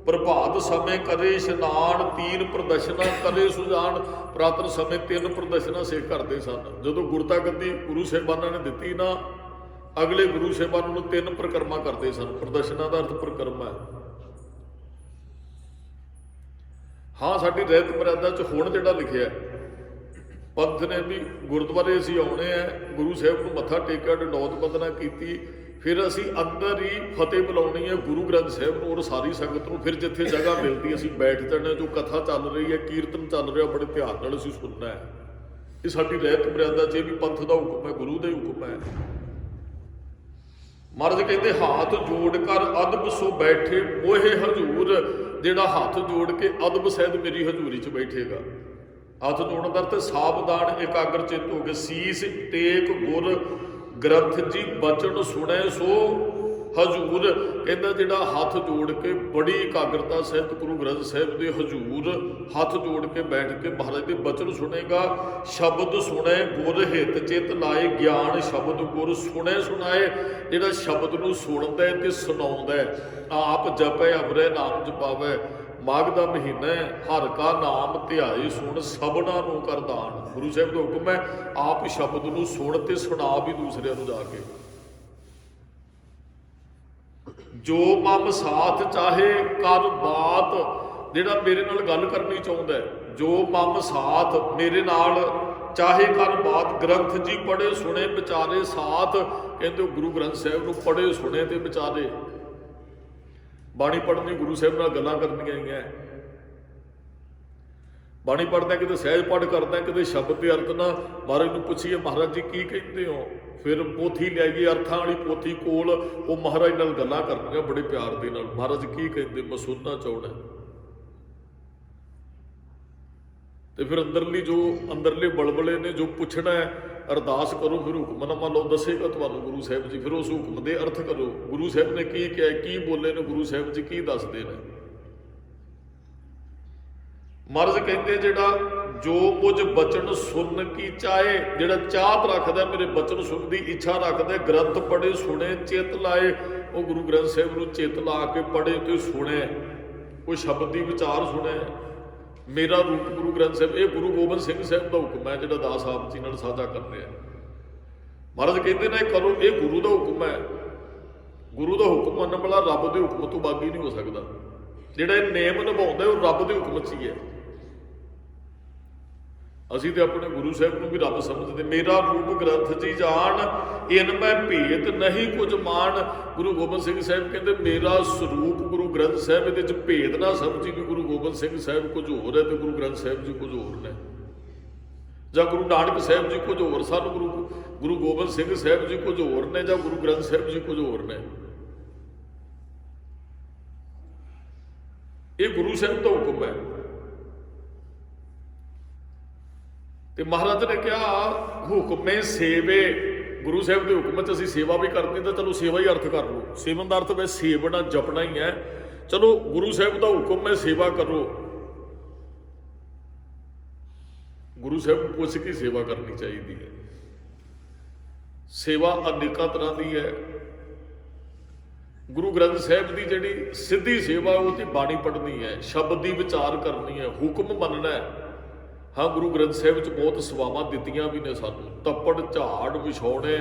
ਪ੍ਰਭਾਤ ਸਮੇਂ ਕਰੇ ਇਸ਼ਨਾਨ, ਤੀਨ ਪ੍ਰਦਰਸ਼ਨਾਂ ਕਰੇ ਸੁਜਾਨ। ਪ੍ਰਾਤਨ ਸਮੇਂ 3 ਪ੍ਰਦਰਸ਼ਨਾਂ ਸਿੱਖ ਕਰਦੇ ਸਨ। ਜਦੋਂ ਗੁਰਤਾ ਗੱਦੀ ਗੁਰੂ ਸਾਹਿਬਾਨਾਂ ਨੇ ਦਿੱਤੀ ਨਾ, ਅਗਲੇ ਗੁਰੂ ਸਾਹਿਬਾਨਾਂ ਨੂੰ 3 ਪ੍ਰਕਰਮਾ ਕਰਦੇ ਸਨ। ਪ੍ਰਦਰਸ਼ਨਾਂ ਦਾ ਅਰਥ ਪ੍ਰਕਰਮਾ ਹੈ। ਹਾਂ ਸਾਡੀ ਰਹਿਤ ਮਰਿਆਦਾ 'ਚ ਹੁਣ ਜਿਹੜਾ ਲਿਖਿਆ ਪੰਥ ਨੇ ਵੀ ਗੁਰਦੁਆਰੇ ਅਸੀਂ ਆਉਣੇ ਆ, ਗੁਰੂ ਸਾਹਿਬ ਨੂੰ ਮੱਥਾ ਟੇਕਿਆ, ਡੰਡੌਤ ਬੰਦਨਾ ਕੀਤੀ, ਫਿਰ ਅਸੀਂ ਅੰਦਰ ਹੀ ਫਤਿਹ ਬੁਲਾਉਣੀ ਹੈ ਗੁਰੂ ਗ੍ਰੰਥ ਸਾਹਿਬ ਨੂੰ ਔਰ ਸਾਰੀ ਸੰਗਤ ਨੂੰ। ਫਿਰ ਜਿੱਥੇ ਜਗ੍ਹਾ ਮਿਲਦੀ ਅਸੀਂ ਬੈਠ ਜਾਣਾ। ਜੋ ਕਥਾ ਚੱਲ ਰਹੀ ਹੈ, ਕੀਰਤਨ ਚੱਲ ਰਿਹਾ, ਬੜੇ ਧਿਆਨ ਨਾਲ ਅਸੀਂ ਸੁਣਨਾ ਹੈ। ਇਹ ਸਾਡੀ ਰਹਿਤ ਮਰਿਆਦਾ 'ਚ ਵੀ ਪੰਥ ਦਾ ਹੁਕਮ ਹੈ, ਗੁਰੂ ਦਾ ਹੀ ਹੁਕਮ ਹੈ। ਮਹਾਰਾਜ ਕਹਿੰਦੇ ਹੱਥ ਜੋੜ ਕਰ ਅਦਬ ਸੋ ਬੈਠੇ ਮੋਹੇ ਹਜ਼ੂਰ। ਜਿਹੜਾ ਹੱਥ ਜੋੜ ਕੇ ਅਦਬ ਸਹਿਤ ਮੇਰੀ ਹਜ਼ੂਰੀ 'ਚ ਬੈਠੇਗਾ। ਹੱਥ ਜੋੜਨ ਦਾ ਅਰਥ ਸਾਵਧਾਨ ਇਕਾਗਰ ਚਿੱਤ ਹੋ ਕੇ। ਸੀਸ ਟੇਕ ਗੁਰ ਗ੍ਰੰਥ ਜੀ ਬਚਨ ਸੁਣੇ ਸੋ ਹਜ਼ੂਰ। ਕਹਿੰਦਾ ਜਿਹੜਾ ਹੱਥ ਜੋੜ ਕੇ ਬੜੀ ਇਕਾਗਰਤਾ ਸਹਿਤ ਗੁਰੂ ਗ੍ਰੰਥ ਸਾਹਿਬ ਦੇ ਹਜ਼ੂਰ ਹੱਥ ਜੋੜ ਕੇ ਬੈਠ ਕੇ ਮਹਾਰਾਜ ਦੇ ਬਚਨ ਸੁਣੇਗਾ। ਸ਼ਬਦ ਸੁਣੇ ਗੁਰ ਹਿਤ ਚਿਤ ਲਾਏ, ਗਿਆਨ ਸ਼ਬਦ ਗੁਰ ਸੁਣੇ ਸੁਣਾਏ। ਜਿਹੜਾ ਸ਼ਬਦ ਨੂੰ ਸੁਣਦਾ ਹੈ ਤੇ ਸੁਣਾਉਂਦਾ ਹੈ, ਆਪ ਜਪੇ ਅਵਰੇ ਨਾਮ ਜਪਾਵੇ। ਮਾਘ ਦਾ ਮਹੀਨਾ ਹੈ, ਹਰ ਕਾ ਨਾਮ ਧਿਆਏ ਸੁਣ ਸਭਨਾਂ ਨੂੰ ਕਰ ਦਾਨ। ਗੁਰੂ ਸਾਹਿਬ ਦਾ ਹੁਕਮ ਹੈ ਆਪ ਸ਼ਬਦ ਨੂੰ ਸੁਣ ਤੇ ਸੁਣਾ ਵੀ ਦੂਸਰਿਆਂ ਨੂੰ ਜਾ ਕੇ। ਜੋ ਮਮ ਸਾਥ ਚਾਹੇ ਕਰ ਬਾਤ। ਜਿਹੜਾ ਮੇਰੇ ਨਾਲ ਗੱਲ ਕਰਨੀ ਚਾਹੁੰਦਾ ਹੈ, ਜੋ ਮਮ ਸਾਥ ਮੇਰੇ ਨਾਲ ਚਾਹੇ ਕਰ ਬਾਤ। ਗ੍ਰੰਥ ਜੀ ਪੜ੍ਹੇ ਸੁਣੇ ਵਿਚਾਰੇ ਸਾਥ। ਕਹਿੰਦੇ ਗੁਰੂ ਗ੍ਰੰਥ ਸਾਹਿਬ ਨੂੰ ਪੜ੍ਹੇ ਸੁਣੇ ਤੇ ਵਿਚਾਰੇ। ਬਾਣੀ ਪੜ੍ਹਨੀ ਗੁਰੂ ਸਾਹਿਬ ਨਾਲ ਗੱਲਾਂ ਕਰਨੀਆਂ ਆਈਆਂ। ਬਾਣੀ ਪੜ੍ਹਦਾ ਕਿਤੇ ਸਹਿਜ ਪਾਠ ਕਰਦਾ, ਕਿਤੇ ਸ਼ਬਦ ਦੇ ਅਰਥ ਨਾਲ ਮਹਾਰਾਜ ਨੂੰ ਪੁੱਛੀਏ ਮਹਾਰਾਜ ਜੀ ਕੀ ਕਹਿੰਦੇ ਹੋ। ਫਿਰ ਪੋਥੀ ਲਿਆਈਏ, ਅਰਥਾਂ ਵਾਲੀ ਪੋਥੀ ਕੋਲ, ਉਹ ਮਹਾਰਾਜ ਨਾਲ ਗੱਲਾਂ ਕਰਨੀਆਂ ਬੜੇ ਪਿਆਰ ਦੇ ਨਾਲ। ਮਹਾਰਾਜ ਕੀ ਕਹਿੰਦੇ ਮੈਂ ਸੁਣਨਾ ਚਾਹੁੰਦਾ। ਤੇ ਫਿਰ ਅੰਦਰਲੇ ਬਲਬਲੇ ਨੇ ਜੋ ਪੁੱਛਣਾ ਹੈ ਅਰਦਾਸ ਕਰੋ। ਫਿਰ ਹੁਕਮਨਾਮਾ ਲਓ, ਦੱਸੇਗਾ ਤੁਹਾਨੂੰ ਗੁਰੂ ਸਾਹਿਬ ਜੀ। ਫਿਰ ਉਸ ਹੁਕਮ ਦੇ ਅਰਥ ਕਰੋ। ਗੁਰੂ ਸਾਹਿਬ ਨੇ ਕੀ ਕਿਹਾ, ਕੀ ਬੋਲੇ ਨੇ ਗੁਰੂ ਸਾਹਿਬ ਜੀ, ਕੀ ਦੱਸਦੇ ਨੇ। ਮਹਾਰਾਜ ਕਹਿੰਦੇ ਜਿਹੜਾ ਜੋ ਮੁਝ ਬਚਨ ਸੁਣ ਕੀ ਚਾਹੇ, ਜਿਹੜਾ ਚਾਹਤ ਰੱਖਦਾ ਮੇਰੇ ਬਚਨ ਸੁਣ ਦੀ ਇੱਛਾ ਰੱਖਦਾ, ਗ੍ਰੰਥ ਪੜ੍ਹੇ ਸੁਣੇ ਚਿੱਤ ਲਾਏ, ਉਹ ਗੁਰੂ ਗ੍ਰੰਥ ਸਾਹਿਬ ਨੂੰ ਚਿੱਤ ਲਾ ਕੇ ਪੜ੍ਹੇ ਤੇ ਸੁਣੇ, ਕੋਈ ਸ਼ਬਦ ਦੀ ਵਿਚਾਰ ਸੁਣੇ। ਮੇਰਾ ਰੂਪ ਗੁਰੂ ਗ੍ਰੰਥ ਸਾਹਿਬ, ਇਹ ਗੁਰੂ ਗੋਬਿੰਦ ਸਿੰਘ ਸਾਹਿਬ ਦਾ ਹੁਕਮ ਹੈ ਜਿਹੜਾ ਦਾਸ ਆਪ ਜੀ ਨਾਲ ਸਾਂਝਾ ਕਰ ਰਿਹਾ। ਮਹਾਰਾਜ ਕਹਿੰਦੇ ਨੇ ਕਰੋ, ਇਹ ਗੁਰੂ ਦਾ ਹੁਕਮ ਹੈ। ਗੁਰੂ ਦਾ ਹੁਕਮ ਮੰਨਣ ਵਾਲਾ ਰੱਬ ਦੇ ਹੁਕਮ ਤੋਂ ਬਾਗੀ ਨਹੀਂ ਹੋ ਸਕਦਾ। ਜਿਹੜਾ ਇਹ ਨੇਮ ਨਿਭਾਉਂਦਾ ਉਹ ਰੱਬ ਦੇ ਹੁਕਮ 'ਚ ਹੀ ਹੈ। ਅਸੀਂ ਤੇ ਆਪਣੇ ਗੁਰੂ ਸਾਹਿਬ ਨੂੰ ਵੀ ਰੱਬ ਸਮਝਦੇ। ਮੇਰਾ ਰੂਪ ਗ੍ਰੰਥ ਜੀ ਜਾਣ, ਇਨ ਮੈਂ ਭੇਤ ਨਹੀਂ ਕੁਝ ਮਾਣ। ਗੁਰੂ ਗੋਬਿੰਦ ਸਿੰਘ ਸਾਹਿਬ ਕਹਿੰਦੇ ਮੇਰਾ ਸਰੂਪ ਗੁਰੂ ਗ੍ਰੰਥ ਸਾਹਿਬ, ਇਹਦੇ 'ਚ ਭੇਦ ਨਾ ਸਮਝੀ ਵੀ ਗੁਰੂ ਗੋਬਿੰਦ ਸਿੰਘ ਸਾਹਿਬ ਕੁਝ ਹੋਰ ਹੈ ਤੇ ਗੁਰੂ ਗ੍ਰੰਥ ਸਾਹਿਬ ਜੀ ਕੁਝ ਹੋਰ ਨੇ, ਜਾਂ ਗੁਰੂ ਨਾਨਕ ਸਾਹਿਬ ਜੀ ਕੁਝ ਹੋਰ ਸਨ, ਗੁਰੂ ਗੋਬਿੰਦ ਸਿੰਘ ਸਾਹਿਬ ਜੀ ਕੁਝ ਹੋਰ ਨੇ, ਜਾਂ ਗੁਰੂ ਗ੍ਰੰਥ ਸਾਹਿਬ ਜੀ ਕੁਝ ਹੋਰ ਨੇ। ਇਹ ਗੁਰੂ ਸਾਹਿਬ ਦਾ ਹੁਕਮ ਹੈ। ਤੇ ਮਹਾਰਾਜ ਨੇ ਕਿਹਾ ਹੁਕਮੇ ਸੇਵੇ, ਗੁਰੂ ਸਾਹਿਬ ਦੇ ਹੁਕਮ 'ਚ ਅਸੀਂ ਸੇਵਾ ਵੀ ਕਰਦੇ ਤਾਂ ਚਲੋ ਸੇਵਾ ਹੀ ਅਰਥ ਕਰ ਲਓ। ਸੇਵਨ ਦਾ ਅਰਥ ਵੈਸੇ ਸੇਵਣਾ ਜਪਣਾ ਹੀ ਹੈ। ਚਲੋ ਗੁਰੂ ਸਾਹਿਬ ਦਾ ਹੁਕਮ ਹੈ ਸੇਵਾ ਕਰੋ। ਗੁਰੂ ਸਾਹਿਬ ਨੂੰ ਪੁੱਛ ਕੇ ਸੇਵਾ ਕਰਨੀ ਚਾਹੀਦੀ ਹੈ। ਸੇਵਾ ਅਨੇਕਾਂ ਤਰ੍ਹਾਂ ਦੀ ਹੈ। ਗੁਰੂ ਗ੍ਰੰਥ ਸਾਹਿਬ ਦੀ ਜਿਹੜੀ ਸਿੱਧੀ ਸੇਵਾ ਉਹ ਤੇ ਬਾਣੀ ਪੜ੍ਹਨੀ ਹੈ, ਸ਼ਬਦ ਦੀ ਵਿਚਾਰ ਕਰਨੀ ਹੈ, ਹੁਕਮ ਮੰਨਣਾ ਹੈ। ਹਾਂ, ਗੁਰੂ ਗ੍ਰੰਥ ਸਾਹਿਬ ਵਿੱਚ ਬਹੁਤ ਸੇਵਾਵਾਂ ਦਿੱਤੀਆਂ ਵੀ ਨੇ ਸਾਨੂੰ। ਤੱਪੜ ਝਾੜ ਵਿਛਾਉਣੇ,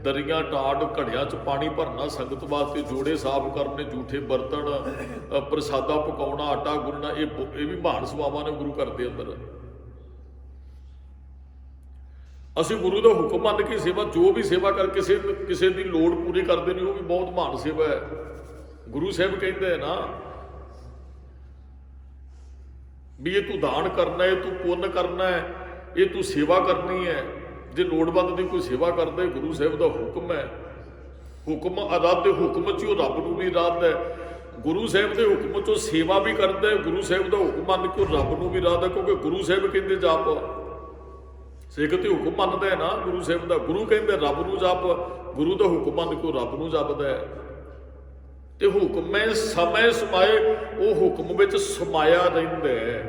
ਦਰੀਆਂ ਟਾੜ, ਘੜਿਆਂ 'ਚ ਪਾਣੀ ਭਰਨਾ ਸੰਗਤ ਵਾਸਤੇ, ਜੋੜੇ ਸਾਫ਼ ਕਰਨੇ, ਜੂਠੇ ਬਰਤਨ, ਪ੍ਰਸਾਦਾ ਪਕਾਉਣਾ, ਆਟਾ ਗੁੰਨਣਾ, ਇਹ ਵੀ ਮਹਾਨ ਸੇਵਾਵਾਂ ਨੇ ਗੁਰੂ ਘਰ ਦੇ ਅੰਦਰ। ਅਸੀਂ ਗੁਰੂ ਦਾ ਹੁਕਮ ਮੰਨ ਕੇ ਸੇਵਾ, ਜੋ ਵੀ ਸੇਵਾ ਕਰ ਕਿਸੇ ਦੀ ਲੋੜ ਪੂਰੀ ਕਰਦੇ ਨੇ, ਉਹ ਵੀ ਬਹੁਤ ਮਹਾਨ ਸੇਵਾ ਹੈ। ਗੁਰੂ ਸਾਹਿਬ ਕਹਿੰਦੇ ਨਾ ਵੀ ਇਹ ਤੂੰ ਦਾਨ ਕਰਨਾ ਹੈ, ਤੂੰ ਪੁੰਨ ਕਰਨਾ ਹੈ, ਇਹ ਤੂੰ ਸੇਵਾ ਕਰਨੀ ਹੈ। ਜੇ ਲੋੜਵੰਦ ਦੀ ਕੋਈ ਸੇਵਾ ਕਰਦਾ, ਗੁਰੂ ਸਾਹਿਬ ਦਾ ਹੁਕਮ ਹੈ। ਹੁਕਮ ਅਰਾਧ ਦੇ ਹੁਕਮ 'ਚ ਉਹ ਰੱਬ ਨੂੰ ਵੀ ਅਰਾਧ ਹੈ। ਗੁਰੂ ਸਾਹਿਬ ਦੇ ਹੁਕਮ 'ਚੋਂ ਸੇਵਾ ਵੀ ਕਰਦਾ ਹੈ, ਗੁਰੂ ਸਾਹਿਬ ਦਾ ਹੁਕਮ ਮੰਨ ਕੇ ਉਹ ਰੱਬ ਨੂੰ ਵੀ ਅਰਾਧ ਹੈ। ਕਿਉਂਕਿ ਗੁਰੂ ਸਾਹਿਬ ਕਹਿੰਦੇ ਜਪ, ਸਿੱਖ ਤੇ ਹੁਕਮ ਮੰਨਦਾ ਹੈ ਨਾ ਗੁਰੂ ਸਾਹਿਬ ਦਾ। ਗੁਰੂ ਕਹਿੰਦੇ ਰੱਬ ਨੂੰ ਜਪ, ਗੁਰੂ ਦਾ ਹੁਕਮ ਮੰਨ ਕੇ ਉਹ ਰੱਬ ਨੂੰ ਜਪਦਾ ਹੈ। ਤੇ ਹੁਕਮੇ ਸਮੇਂ ਸਮਾਏ, ਉਹ ਹੁਕਮ ਵਿੱਚ ਸਮਾਇਆ ਰਹਿੰਦਾ ਹੈ।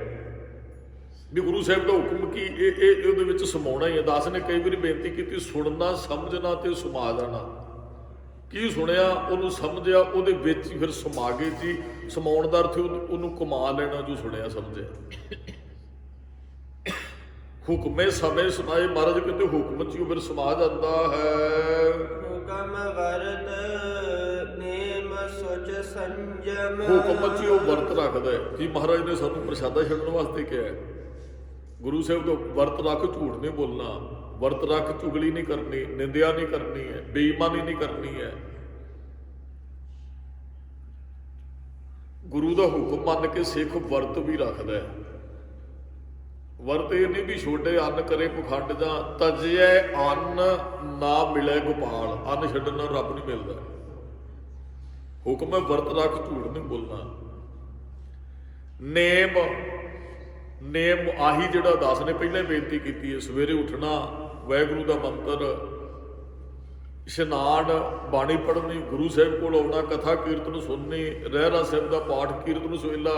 ਵੀ ਗੁਰੂ ਸਾਹਿਬ ਦਾ ਹੁਕਮ ਕੀ ਇਹ ਉਹਦੇ ਵਿੱਚ ਸਮਾਉਣਾ ਹੀ ਹੈ। ਦਾਸ ਨੇ ਕਈ ਵਾਰੀ ਬੇਨਤੀ ਕੀਤੀ, ਸੁਣਨਾ ਸਮਝਣਾ ਤੇ ਸਮਾ ਜਾਣਾ। ਕੀ ਸੁਣਿਆ ਉਹਨੂੰ ਸਮਝਿਆ, ਉਹਦੇ ਵਿੱਚ ਹੀ ਫਿਰ ਸਮਾ ਗਏ ਜੀ। ਸਮਾਉਣ ਦਾ ਅਰਥ ਉਹਨੂੰ ਕਮਾ ਲੈਣਾ ਜੋ ਸੁਣਿਆ ਸਮਝਿਆ। ਹੁਕਮੇ ਸਮੇਂ ਸਮਾਏ, ਮਹਾਰਾਜ ਕਹਿੰਦੇ ਹੁਕਮ 'ਚ ਹੀ ਫਿਰ ਸਮਾ ਜਾਂਦਾ ਹੈ। ਹੁਕਮ ਵਰਤ ਨੇਮ ਸੁਚ ਸੰਜਮ, ਹੁਕਮ 'ਚ ਹੀ ਉਹ ਵਰਤ ਰੱਖਦਾ ਹੈ। ਕਿ ਮਹਾਰਾਜ ਨੇ ਸਾਨੂੰ ਪ੍ਰਸ਼ਾਦਾ ਛਕਣ ਵਾਸਤੇ ਕਿਹਾ ਹੈ। ਗੁਰੂ ਸਾਹਿਬ ਤੋਂ ਵਰਤ ਰੱਖ, ਝੂਠ ਨਹੀਂ ਬੋਲਣਾ, ਵਰਤ ਰੱਖ, ਚੁਗਲੀ ਨਹੀਂ ਕਰਨੀ, ਨਿੰਦਿਆ ਨਹੀਂ ਕਰਨੀ ਹੈ, ਬੇਈਮਾਨੀ ਨਹੀਂ ਕਰਨੀ ਹੈ। ਗੁਰੂ ਦਾ ਹੁਕਮ ਮੰਨ ਕੇ ਸਿੱਖ ਵਰਤ ਵੀ ਰੱਖਦਾ ਹੈ। ਵਰਤ ਇਹ ਨਹੀਂ ਵੀ ਛੋਟੇ ਅੰਨ ਕਰੇ ਪਖੰਡ, ਜਾਂ ਤਜਿਐ ਅੰਨ ਨਾ ਮਿਲੇ ਗੋਪਾਲ, ਅੰਨ ਛੱਡਣ ਨਾਲ ਰੱਬ ਨਹੀਂ ਮਿਲਦਾ। ਹੁਕਮ ਹੈ ਵਰਤ ਰੱਖ, ਝੂਠ ਨਹੀਂ ਬੋਲਣਾ। ਨੇਮ ਆਹੀ ਜਿਹੜਾ ਦਾਸ ਨੇ ਪਹਿਲਾਂ ਹੀ ਬੇਨਤੀ ਕੀਤੀ ਹੈ। ਸਵੇਰੇ ਉੱਠਣਾ, ਵਾਹਿਗੁਰੂ ਦਾ ਮੰਤਰ, ਇਸ਼ਨਾਨ, ਬਾਣੀ ਪੜ੍ਹਨੀ, ਗੁਰੂ ਸਾਹਿਬ ਕੋਲ ਆਉਣਾ, ਕਥਾ ਕੀਰਤਨ ਸੁਣਨੀ, ਰਹਿਰਾਸ ਸਾਹਿਬ ਦਾ ਪਾਠ, ਕੀਰਤਨ ਸੋਹਿਲਾ।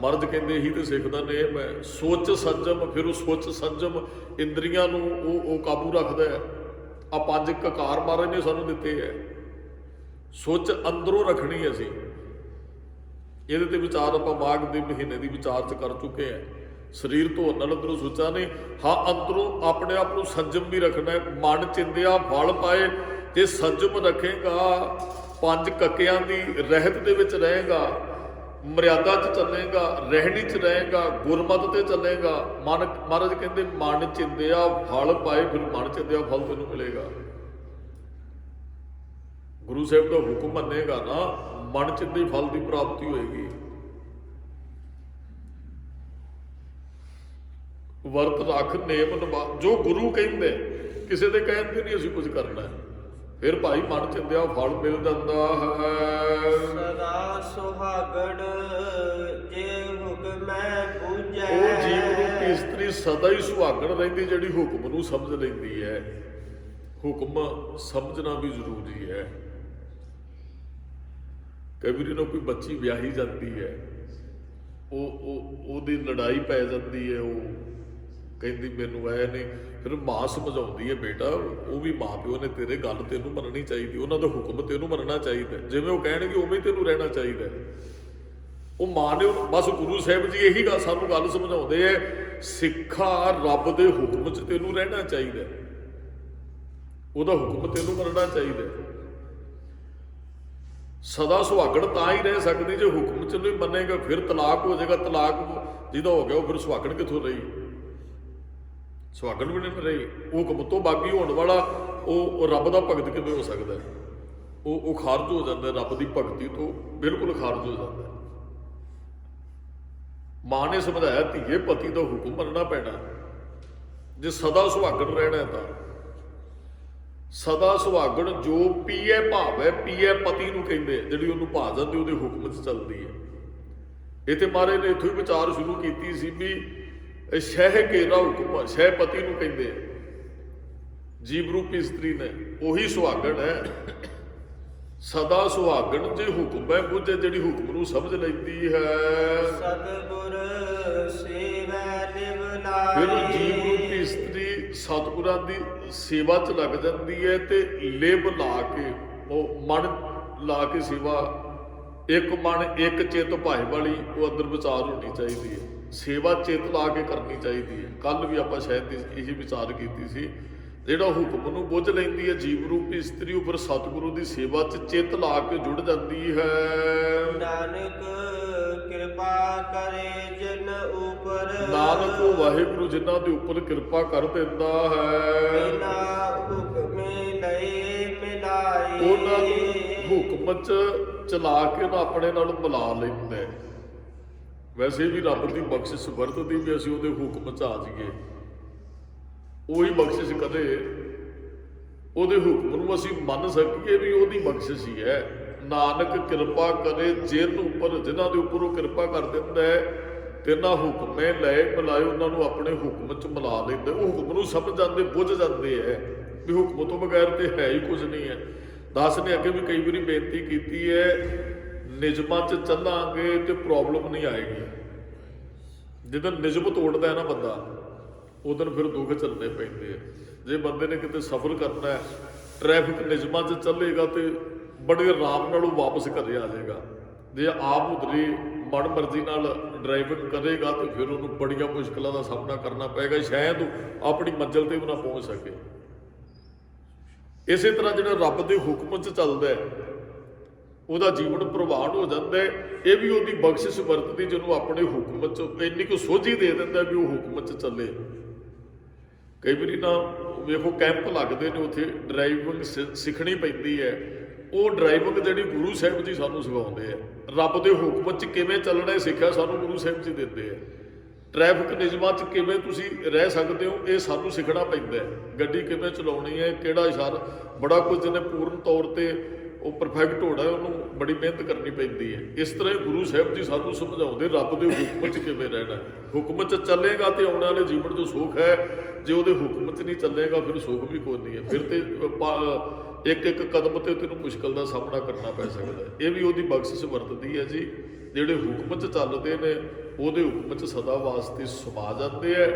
ਮਰਦ ਕਹਿੰਦੇ ਇਹੀ ਤੇ ਸਿੱਖ ਦਾ ਨੇਮ ਹੈ। ਸੋਚ ਸੰਜਮ, ਫਿਰ ਉਹ ਸੋਚ ਸੰਜਮ ਇੰਦਰੀਆਂ ਨੂੰ ਉਹ ਕਾਬੂ ਰੱਖਦਾ ਹੈ। ਆ 5 ਕਕਾਰ ਮਹਾਰਾਜ ਨੇ ਸਾਨੂੰ ਦਿੱਤੇ ਹੈ। ਸੋਚ ਅੰਦਰੋਂ ਰੱਖਣੀ ਅਸੀਂ। ਇਹਦੇ ਤੇ ਵਿਚਾਰ ਆਪਾਂ ਮਾਘ ਦੇ ਮਹੀਨੇ ਦੀ ਵਿਚਾਰ 'ਚ ਕਰ ਚੁੱਕੇ ਹਾਂ। ਸਰੀਰ ਧੋਣ ਨਾਲ ਅੰਦਰੋਂ ਸੋਚਾਂ ਨਹੀਂ, ਹਾਂ ਅੰਦਰੋਂ ਆਪਣੇ ਆਪ ਨੂੰ ਸੰਜਮ ਵੀ ਰੱਖਣਾ ਹੈ। ਮਨ ਚਿੰਦਿਆ ਫਲ ਪਾਏ, ਜੇ ਸੰਜਮ ਰੱਖੇਗਾ, 5 ਕੱਕਿਆਂ ਦੀ ਰਹਿਤ ਦੇ ਵਿੱਚ ਰਹੇਗਾ, ਮਰਿਆਦਾ 'ਚ ਚੱਲੇਗਾ, ਰਹਿਣੀ 'ਚ ਰਹੇਗਾ, ਗੁਰਮਤਿ ਤੇ ਚੱਲੇਗਾ। ਮਹਾਰਾਜ ਕਹਿੰਦੇ ਮਨ ਚਿੰਦਿਆ ਫਲ ਪਾਏ, ਫਿਰ ਮਨ ਚਿੰਦਿਆ ਫਲ ਤੈਨੂੰ ਮਿਲੇਗਾ। ਗੁਰੂ ਸਾਹਿਬ ਦਾ ਹੁਕਮ ਮੰਨੇਗਾ ਨਾ, ਮਨ ਚਿੰਦੇ ਫਲ ਦੀ ਪ੍ਰਾਪਤੀ ਹੋਏਗੀ। ਵਰਤ ਰੱਖ ਨੇਮ ਨਿਭਾ, ਜੋ ਗੁਰੂ ਕਹਿੰਦੇ, ਕਿਸੇ ਦੇ ਕਹਿਣ ਤੇ ਨਹੀਂ ਅਸੀਂ ਕੁਝ ਕਰਨਾ। ਫਿਰ ਭਾਈ ਮਨ ਚਿੰਦਿਆ ਫਲ ਮਿਲ ਜਾਂਦਾ ਹੈ। ਸਦਾ ਸੁਹਾਗਣ ਜੇ ਹੁਕਮੈ ਪੂਜੈ, ਉਹ ਜੀਵ ਰੂਪੀ ਇਸਤਰੀ ਸਦਾ ਹੀ ਸੁਹਾਗਣ ਰਹਿੰਦੀ, ਜਿਹੜੀ ਹੁਕਮ ਨੂੰ ਸਮਝ ਲੈਂਦੀ ਹੈ। ਹੁਕਮ ਸਮਝਣਾ ਵੀ ਜ਼ਰੂਰੀ ਹੈ। ਕਈ ਵਾਰੀ ਨਾ ਕੋਈ ਬੱਚੀ ਵਿਆਹੀ ਜਾਂਦੀ ਹੈ, ਉਹਦੀ ਲੜਾਈ ਪੈ ਜਾਂਦੀ ਹੈ, ਉਹ ਕਹਿੰਦੀ ਮੈਨੂੰ ਐ ਨਹੀਂ, ਫਿਰ ਮਾਂ ਸਮਝਾਉਂਦੀ ਹੈ ਬੇਟਾ ਉਹ ਵੀ ਮਾਂ ਪਿਓ ਨੇ ਤੇਰੇ, ਗੱਲ ਤੈਨੂੰ ਮੰਨਣੀ ਚਾਹੀਦੀ, ਉਹਨਾਂ ਦਾ ਹੁਕਮ ਤੈਨੂੰ ਮੰਨਣਾ ਚਾਹੀਦਾ, ਜਿਵੇਂ ਉਹ ਕਹਿਣਗੇ ਉਵੇਂ ਤੈਨੂੰ ਰਹਿਣਾ ਚਾਹੀਦਾ। ਉਹ ਮਾਂ ਨੇ ਬਸ ਗੁਰੂ ਸਾਹਿਬ ਜੀ ਇਹੀ ਗੱਲ ਸਾਨੂੰ ਗੱਲ ਸਮਝਾਉਂਦੇ ਐ, ਸਿੱਖਾ ਰੱਬ ਦੇ ਹੁਕਮ 'ਚ ਤੈਨੂੰ ਰਹਿਣਾ ਚਾਹੀਦਾ, ਉਹਦਾ ਹੁਕਮ ਤੈਨੂੰ ਮੰਨਣਾ ਚਾਹੀਦਾ। ਸਦਾ ਸੁਹਾਗਣ ਤਾਂ ਹੀ ਰਹਿ ਸਕਦੀ ਜੇ ਹੁਕਮ 'ਚ ਨਹੀਂ ਮੰਨੇਗਾ, ਫਿਰ ਤਲਾਕ ਹੋ ਜਾਏਗਾ, ਤਲਾਕ ਜਿਹਦਾ ਹੋ ਗਿਆ ਉਹ ਫਿਰ ਸੁਹਾਗਣ ਕਿੱਥੋਂ ਰਹੀ, ਸੁਹਾਗਣ ਵੀ ਨਹੀਂ ਰਹੀ। ਹੁਕਮ ਤੋਂ ਬਾਗੀ ਹੋਣ ਵਾਲਾ ਉਹ ਰੱਬ ਦਾ ਭਗਤ ਕਿਵੇਂ ਹੋ ਸਕਦਾ, ਉਹ ਖਾਰਜ ਹੋ ਜਾਂਦਾ, ਰੱਬ ਦੀ ਭਗਤੀ ਤੋਂ ਬਿਲਕੁਲ ਖਾਰਜ ਹੋ ਜਾਂਦਾ। ਮਾਂ ਨੇ ਸਮਝਾਇਆ ਧੀਏ ਪਤੀ ਦਾ ਹੁਕਮ ਮੰਨਣਾ ਪੈਣਾ, ਜੇ ਸਦਾ ਸੁਹਾਗਣ ਰਹਿਣਾ ਤਾਂ। ਸਦਾ ਸੁਹਾਗਣ ਜੋ ਪੀਏ ਭਾਵ ਹੈ, ਪੀਏ ਪਤੀ ਨੂੰ ਕਹਿੰਦੇ, ਜਿਹੜੀ ਉਹਨੂੰ ਭਾ ਜਾਂਦੀ ਉਹਦੇ ਹੁਕਮ 'ਚ ਚੱਲਦੀ ਹੈ। ਇੱਥੇ ਮਹਾਰਾਜ ਨੇ ਇੱਥੋਂ ਹੀ ਵਿਚਾਰ ਸ਼ੁਰੂ ਕੀਤੀ ਸੀ ਵੀ ਸ਼ਹਿ ਕੇਰਾ ਹੁਕਮ, ਸ਼ਹਿ ਪਤੀ ਨੂੰ ਕਹਿੰਦੇ, ਜੀਵ ਰੂਪੀ ਇਸਤਰੀ ਨੇ, ਉਹੀ ਸੁਹਾਗਣ ਹੈ। ਸਦਾ ਸੁਹਾਗਣ ਜੇ ਹੁਕਮ ਹੈ ਬੁੱਝੇ, ਜਿਹੜੀ ਹੁਕਮ ਨੂੰ ਸਮਝ ਲੈਂਦੀ ਹੈ, ਸਤਿਗੁਰ ਸੇਵੈ ਨਿਵ ਫਿਰ ਲਾਈ। ਜੀਵ ਰੂਪੀ ਇਸਤਰੀ ਸਤਿਗੁਰਾਂ ਦੀ ਸੇਵਾ 'ਚ ਲੱਗ ਜਾਂਦੀ ਹੈ, ਤੇ ਲਿਵ ਲਾ ਕੇ, ਉਹ ਮਨ ਲਾ ਕੇ ਸੇਵਾ, ਇੱਕ ਮਨ ਇੱਕ ਚਿੱਤ ਭਾਏ ਵਾਲੀ ਉਹ ਅੰਦਰ ਵਿਚਾਰ ਹੋਣੀ ਚਾਹੀਦੀ ਹੈ, ਸੇਵਾ ਚਿੱਤ ਲਾ ਕੇ ਕਰਨੀ ਚਾਹੀਦੀ ਹੈ। ਕੱਲ ਵੀ ਆਪਾਂ ਸ਼ਾਇਦ ਇਹੀ ਵਿਚਾਰ ਕੀਤੀ ਸੀ, ਜਿਹੜਾ ਹੁਕਮ ਨੂੰ ਬੁੱਝ ਲੈਂਦੀ ਹੈ ਜੀਵ ਰੂਪੀ ਇਸਤਰੀ, ਉਹ ਫਿਰ ਸਤਿਗੁਰੂ ਦੀ ਸੇਵਾ 'ਚ ਚਿੱਤ ਲਾ ਕੇ ਜੁੜ ਜਾਂਦੀ ਹੈ। ਨਾਨਕ ਕਿਰਪਾ ਕਰੇ ਜਿਨ ਉਪਰ, ਨਾਨਕ ਉਹ ਵਾਹਿਗੁਰੂ ਜਿਨ੍ਹਾਂ ਦੇ ਉੱਪਰ ਕਿਰਪਾ ਕਰ ਦਿੰਦਾ ਹੈ, ਬਿਨਾ ਹੁਕਮੇ ਲਏ ਮਿਲਾਈ। ਉਹਨਾਂ ਨੂੰ ਹੁਕਮ 'ਚ ਚਲਾ ਕੇ ਨਾ ਆਪਣੇ ਨਾਲ ਮਿਲਾ ਲੈਂਦਾ ਹੈ। ਵੈਸੇ ਵੀ ਰੱਬ ਦੀ ਬਖਸ਼ਿਸ਼ ਵਰਤਦੀ ਵੀ ਅਸੀਂ ਉਹਦੇ ਹੁਕਮ 'ਚ ਆ ਜਾਈਏ, ਉਹੀ ਬਖਸ਼ਿਸ਼ ਕਦੇ ਉਹਦੇ ਹੁਕਮ ਨੂੰ ਅਸੀਂ ਮੰਨ ਸਕੀਏ ਵੀ ਉਹਦੀ ਬਖਸ਼ਿਸ਼ ਹੀ ਹੈ। ਨਾਨਕ ਕਿਰਪਾ ਕਰੇ ਜਿਨ ਉੱਪਰ, ਜਿਨ੍ਹਾਂ ਦੇ ਉੱਪਰ ਉਹ ਕਿਰਪਾ ਕਰ ਦਿੰਦਾ ਹੈ, ਤਿੰਨਾਂ ਹੁਕਮੇ ਲੈ ਮਿਲਾਏ, ਉਹਨਾਂ ਨੂੰ ਆਪਣੇ ਹੁਕਮ 'ਚ ਮਿਲਾ ਲੈਂਦਾ। ਉਹ ਹੁਕਮ ਨੂੰ ਸਮਝ ਜਾਂਦੇ, ਬੁੱਝ ਜਾਂਦੇ ਹੈ ਵੀ ਹੁਕਮ ਤੋਂ ਬਗੈਰ ਤੇ ਹੈ ਹੀ ਕੁਝ ਨਹੀਂ ਹੈ। ਦਾਸ ਨੇ ਅੱਗੇ ਵੀ ਕਈ ਵਾਰੀ ਬੇਨਤੀ ਕੀਤੀ ਹੈ, ਨਿਯਮਾਂ 'ਚ ਚੱਲਾਂਗੇ ਤੇ ਪ੍ਰੋਬਲਮ ਨਹੀਂ ਆਏਗੀ। ਜਦੋਂ ਨਿਯਮ ਤੋੜਦਾ ਹੈ ਨਾ ਬੰਦਾ, ਉਦੋਂ ਫਿਰ ਦੁੱਖ ਚੱਲਣੇ ਪੈਂਦੇ ਆ। ਜੇ ਬੰਦੇ ਨੇ ਕਿਤੇ ਸਫ਼ਰ ਕਰਨਾ ਹੈ, ਟ੍ਰੈਫਿਕ ਨਿਯਮਾਂ 'ਚ ਚੱਲੇਗਾ ਤੇ ਬੜੇ ਆਰਾਮ ਨਾਲ ਉਹ ਵਾਪਸ ਘਰੇ ਆ ਜਾਏਗਾ। ਜੇ ਆਪ ਉਧਰੀ ਮਨ ਮਰਜ਼ੀ ਨਾਲ ਡਰਾਈਵਿੰਗ ਕਰੇਗਾ ਤੇ ਫਿਰ ਉਹਨੂੰ ਬੜੀਆਂ ਮੁਸ਼ਕਲਾਂ ਦਾ ਸਾਹਮਣਾ ਕਰਨਾ ਪਏਗਾ, ਸ਼ਾਇਦ ਉਹ ਆਪਣੀ ਮੰਜ਼ਿਲ ਤੇ ਵੀ ਨਾ ਪਹੁੰਚ ਸਕੇ। ਇਸੇ ਤਰ੍ਹਾਂ ਜਿਹੜਾ ਰੱਬ ਦੇ ਹੁਕਮ 'ਚ ਚੱਲਦਾ ਹੈ, ਉਹਦਾ ਜੀਵਨ ਪ੍ਰਵਾਨ ਹੋ ਜਾਂਦਾ ਹੈ। ਇਹ ਵੀ ਉਹਦੀ ਬਖਸ਼ਿਸ਼ ਵਰਤਦੀ, ਜਿਹਨੂੰ ਆਪਣੇ ਹੁਕਮ 'ਚ ਇੰਨੀ ਕੁ ਸੋਝੀ ਦੇ ਦਿੰਦਾ ਵੀ ਉਹ ਹੁਕਮ 'ਚ ਚੱਲੇ। ਕਈ ਵਾਰੀ ਨਾ ਵੇਖੋ ਕੈਂਪ ਲੱਗਦੇ ਨੇ, ਉੱਥੇ ਡਰਾਈਵਿੰਗ ਸਿੱਖਣੀ ਪੈਂਦੀ ਹੈ। ਉਹ ਡਰਾਈਵਿੰਗ ਜਿਹੜੀ ਗੁਰੂ ਸਾਹਿਬ ਜੀ ਸਾਨੂੰ ਸਿਖਾਉਂਦੇ ਆ, ਰੱਬ ਦੇ ਹੁਕਮ 'ਚ ਕਿਵੇਂ ਚੱਲਣਾ ਸਿੱਖਿਆ ਸਾਨੂੰ ਗੁਰੂ ਸਾਹਿਬ ਜੀ ਦਿੰਦੇ ਆ। ਟ੍ਰੈਫਿਕ ਨਿਯਮਾਂ 'ਚ ਕਿਵੇਂ ਤੁਸੀਂ ਰਹਿ ਸਕਦੇ ਹੋ, ਇਹ ਸਾਨੂੰ ਸਿੱਖਣਾ ਪੈਂਦਾ ਹੈ। ਗੱਡੀ ਕਿਵੇਂ ਚਲਾਉਣੀ ਹੈ, ਕਿਹੜਾ ਇਸ਼ਾਰਾ, ਬੜਾ ਕੁਝ ਜਿਹਨੇ ਪੂਰਨ ਤੌਰ ਤੇ ਉਹ ਪਰਫੈਕਟ ਹੋਣਾ, ਉਹਨੂੰ ਬੜੀ ਮਿਹਨਤ ਕਰਨੀ ਪੈਂਦੀ ਹੈ। ਇਸ ਤਰ੍ਹਾਂ ਹੀ ਗੁਰੂ ਸਾਹਿਬ ਜੀ ਸਾਨੂੰ ਸਮਝਾਉਂਦੇ ਰੱਬ ਦੇ ਹੁਕਮ 'ਚ ਕਿਵੇਂ ਰਹਿਣਾ। ਹੁਕਮ 'ਚ ਚੱਲੇਗਾ ਤੇ ਆਉਣ ਵਾਲੇ ਜੀਵਨ 'ਚ ਸੁੱਖ ਹੈ, ਜੇ ਉਹਦੇ ਹੁਕਮ 'ਚ ਨਹੀਂ ਚੱਲੇਗਾ ਫਿਰ ਸੁੱਖ ਵੀ ਕੋਈ ਨਹੀਂ ਹੈ। ਫਿਰ ਤੇ ਇੱਕ ਇੱਕ ਕਦਮ ਤੇ ਤੈਨੂੰ ਮੁਸ਼ਕਲ ਦਾ ਸਾਹਮਣਾ ਕਰਨਾ ਪੈ ਸਕਦਾ ਹੈ। ਇਹ ਵੀ ਉਹਦੀ ਬਖਸ਼ਿਸ਼ ਵਰਤਦੀ ਹੈ ਜੀ। ਜਿਹੜੇ ਹੁਕਮ 'ਚ ਚੱਲਦੇ ਨੇ ਉਹਦੇ ਹੁਕਮ 'ਚ ਸਦਾ ਵਾਸਤੇ ਸਮਾ ਜਾਂਦੇ ਹੈ।